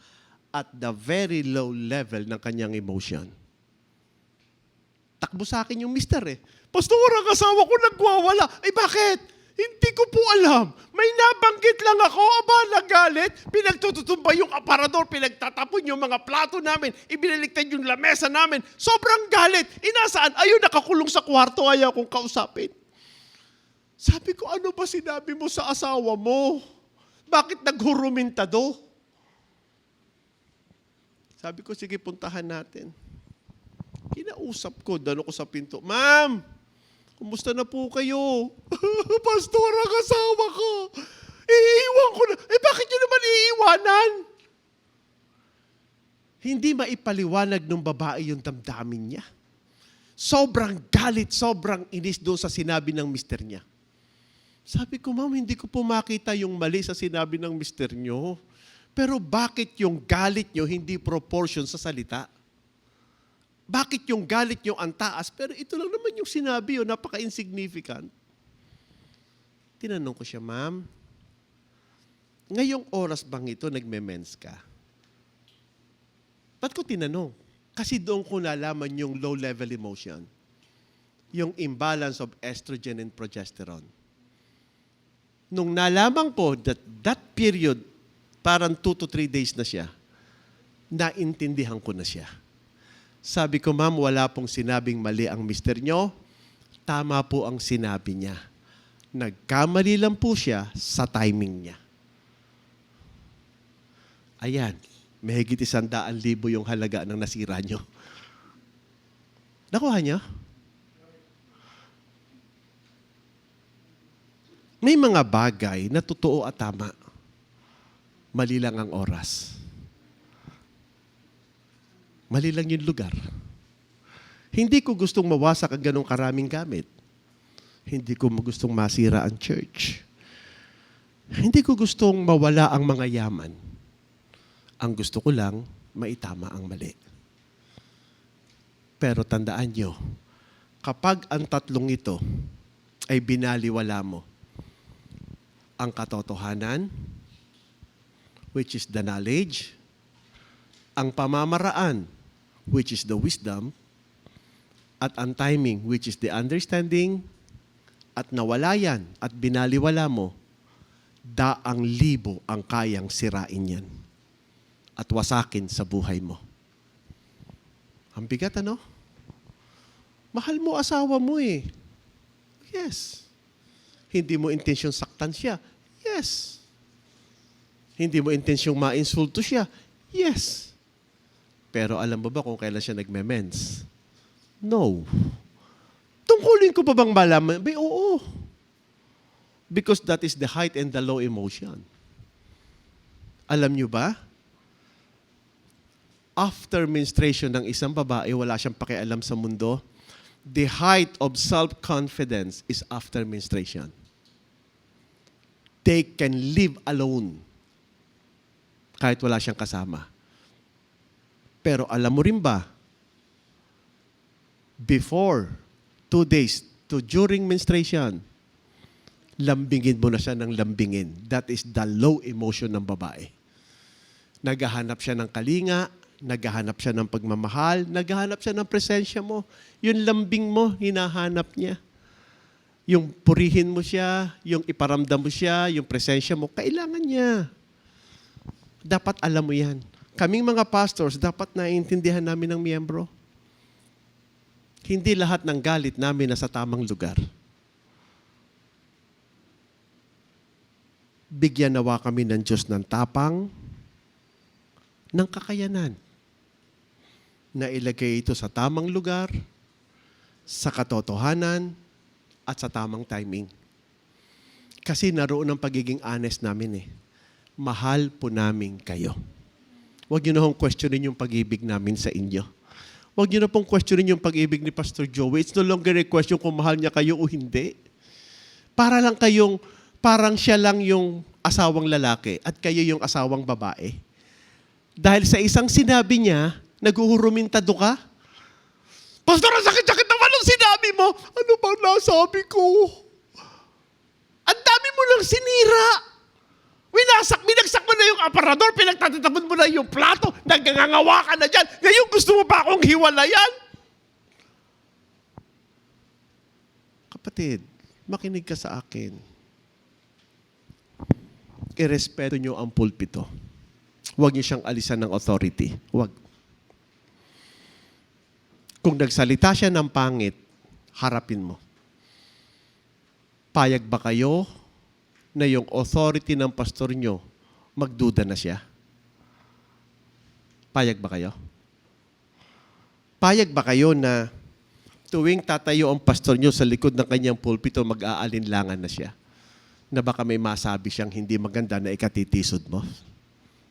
at the very low level ng kanyang emotion. Takbo sa akin yung mister eh. Pastor, ang asawa ko nagwawala. Ay bakit? Hindi ko po alam. May nabanggit lang ako. Aba, nagalit. Pinagtututumba yung aparador. Pinagtatapon yung mga plato namin. Ibinaliktad yung lamesa namin. Sobrang galit. Inasaan? Ayun, nakakulong sa kwarto. Ayaw kong kausapin. Sabi ko, ano ba sinabi mo sa asawa mo? Bakit naghurumintado? Sabi ko, sige, puntahan natin. Kinausap ko, dalo ko sa pinto, Ma'am, kumusta na po kayo? Pastor, ang asawa ko. Iiwan ko na. Eh, bakit nyo naman iiwanan? Hindi maipaliwanag ng babae yung damdamin niya. Sobrang galit, sobrang inis doon sa sinabi ng mister niya. Sabi ko, Ma'am, hindi ko po makita yung mali sa sinabi ng mister nyo. Pero bakit yung galit nyo hindi proportion sa salita? Bakit yung galit nyo ang taas? Pero ito lang naman yung sinabi yun, napaka-insignificant. Tinanong ko siya, Ma'am, ngayong oras bang ito nagme-mens ka? Ba't ko tinanong? Kasi doon ko nalaman yung low-level emotion. Yung imbalance of estrogen and progesterone. Nung nalaman ko that period, parang 2 to 3 days na siya, naintindihan ko na siya. Sabi ko, Ma'am, wala pong sinabing mali ang mister nyo. Tama po ang sinabi niya. Nagkamali lang po siya sa timing niya. Ayan, mahigit 100,000 yung halaga ng nasira nyo. Nakuha niyo? May mga bagay na totoo at tama. Mali lang ang oras. Mali lang yung lugar. Hindi ko gustong mawasak ang ganong karaming gamit. Hindi ko gustong masira ang church. Hindi ko gustong mawala ang mga yaman. Ang gusto ko lang, maitama ang mali. Pero tandaan nyo, kapag ang tatlong ito ay binaliwala mo, ang katotohanan, which is the knowledge, ang pamamaraan, which is the wisdom, at ang timing, which is the understanding, at nawala yan at binaliwala mo, 100,000 ang kayang sirain yan. at wasakin sa buhay mo. Ang bigat, ano? Mahal mo asawa mo eh. Yes. Hindi mo intensyong saktan siya. Yes. Hindi mo intensyong ma-insulto siya. Yes. Pero alam mo ba kung kailan siya nagme-mens? No. Tungkulin ko pa bang malaman? Oo. Because that is the height and the low emotion. Alam niyo ba? After menstruation ng isang babae, wala siyang pakialam sa mundo. The height of self-confidence is after menstruation. They can live alone kahit wala siyang kasama. Pero alam mo rin ba, before 2 days to during menstruation, lambingin mo na siya ng lambingin. That is the low emotion ng babae. Naghahanap siya ng kalinga, naghahanap siya ng pagmamahal, naghahanap siya ng presensya mo. Yung lambing mo, hinahanap niya. Yung purihin mo siya, yung iparamdam mo siya, yung presensya mo, kailangan niya. Dapat alam mo yan. Kaming mga pastors, dapat naiintindihan namin ng miyembro. Hindi lahat ng galit namin nasa tamang lugar. Bigyan nawa kami ng Diyos ng tapang, ng kakayanan, na ilagay ito sa tamang lugar, sa katotohanan, at sa tamang timing. Kasi naroon ang pagiging honest namin eh. Mahal po namin kayo. Huwag niyo na hong questionin yung pag-ibig namin sa inyo. Huwag niyo na pong questionin yung pag-ibig ni Pastor Joey. It's no longer a question kung mahal niya kayo o hindi. Para lang kayong, parang siya lang yung asawang lalaki at kayo yung asawang babae. Dahil sa isang sinabi niya, naguhurumintado ka. Pastor, ang sakit-sakit naman ang sinabi mo. Ano bang nasabi ko? Ang dami mo lang sinira. Binagsak mo na yung aparador, pinagtatatapon mo na yung plato, nagngangawa ka na dyan. Ngayon gusto mo pa akong hiwalayan? Kapatid, makinig ka sa akin. Irespeto nyo ang pulpito. Huwag niyo siyang alisan ng authority. Huwag. Kung nagsalita siya ng pangit, harapin mo. Payag ba kayo na yung authority ng pastor nyo, magduda na siya? Payag ba kayo? Payag ba kayo na tuwing tatayo ang pastor nyo sa likod ng kanyang pulpito, mag-aalinlangan na siya? Na baka may masabi siyang hindi maganda na ikatitisod mo?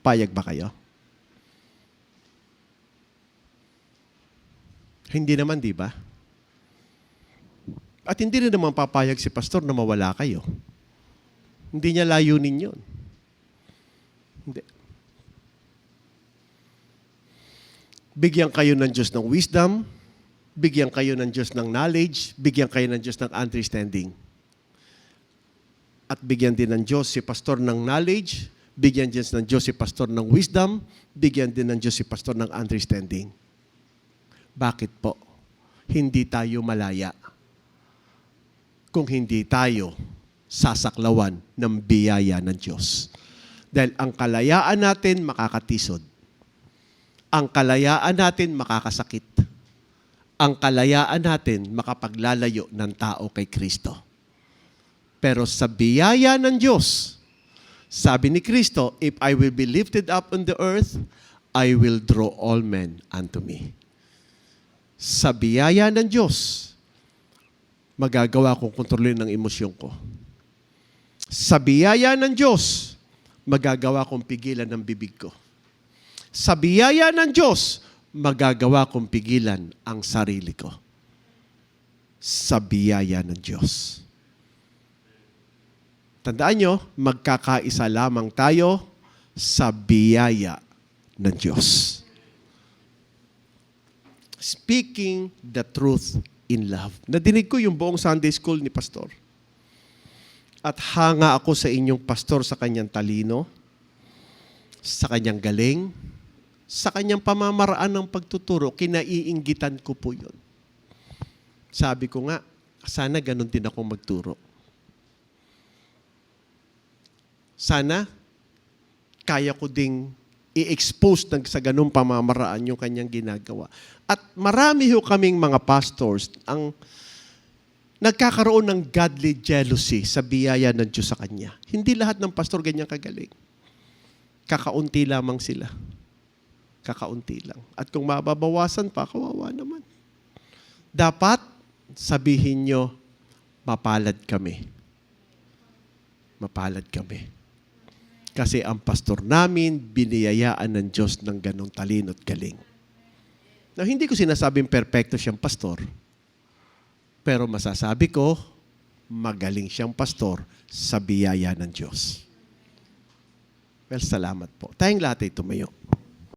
Payag ba kayo? Hindi naman, di ba? At hindi rin naman papayag si pastor na mawala kayo. Hindi niya layunin yun. Hindi. Bigyan kayo ng Diyos ng wisdom, bigyan kayo ng Diyos ng knowledge, bigyan kayo ng Diyos ng understanding. At bigyan din ng Diyos si pastor ng knowledge, bigyan din ng Diyos si pastor ng wisdom, bigyan din ng Diyos si pastor ng understanding. Bakit po? Hindi tayo malaya kung hindi tayo sasaklawan ng biyaya ng Diyos. Dahil ang kalayaan natin makakatisod. Ang kalayaan natin makakasakit. Ang kalayaan natin makapaglalayo ng tao kay Kristo. Pero sa biyaya ng Diyos, sabi ni Kristo, if I will be lifted up on the earth, I will draw all men unto me. Sa biyaya ng Diyos, magagawa kong kontrolin ng emosyon ko. Sa biyaya ng Diyos, magagawa kong pigilan ng bibig ko. Sa biyaya ng Diyos, magagawa kong pigilan ang sarili ko. Sa biyaya ng Diyos. Tandaan nyo, magkakaisa lamang tayo sa biyaya ng Diyos. Speaking the truth in love. Nadinig ko yung buong Sunday school ni Pastor. At hanga ako sa inyong pastor sa kanyang talino, sa kanyang galing, sa kanyang pamamaraan ng pagtuturo. Kinaiinggitan ko po yun. Sabi ko nga, sana ganun din ako magturo. Sana kaya ko ding i-expose sa ganung pamamaraan yung kanyang ginagawa. At marami ho kaming mga pastors ang nagkakaroon ng godly jealousy sa biyaya ng Diyos sa kanya. Hindi lahat ng pastor ganyan kagaling. Kakaunti lamang sila. Kakaunti lang. At kung mababawasan pa, kawawa naman. Dapat sabihin nyo, mapalad kami. Mapalad kami. Kasi ang pastor namin, biniyayaan ng Diyos ng ganong talino at galing. Now, hindi ko sinasabing perfecto siyang pastor, pero masasabi ko, magaling siyang pastor sa biyaya ng Diyos. Well, salamat po. Tayong lahat ay tumayo.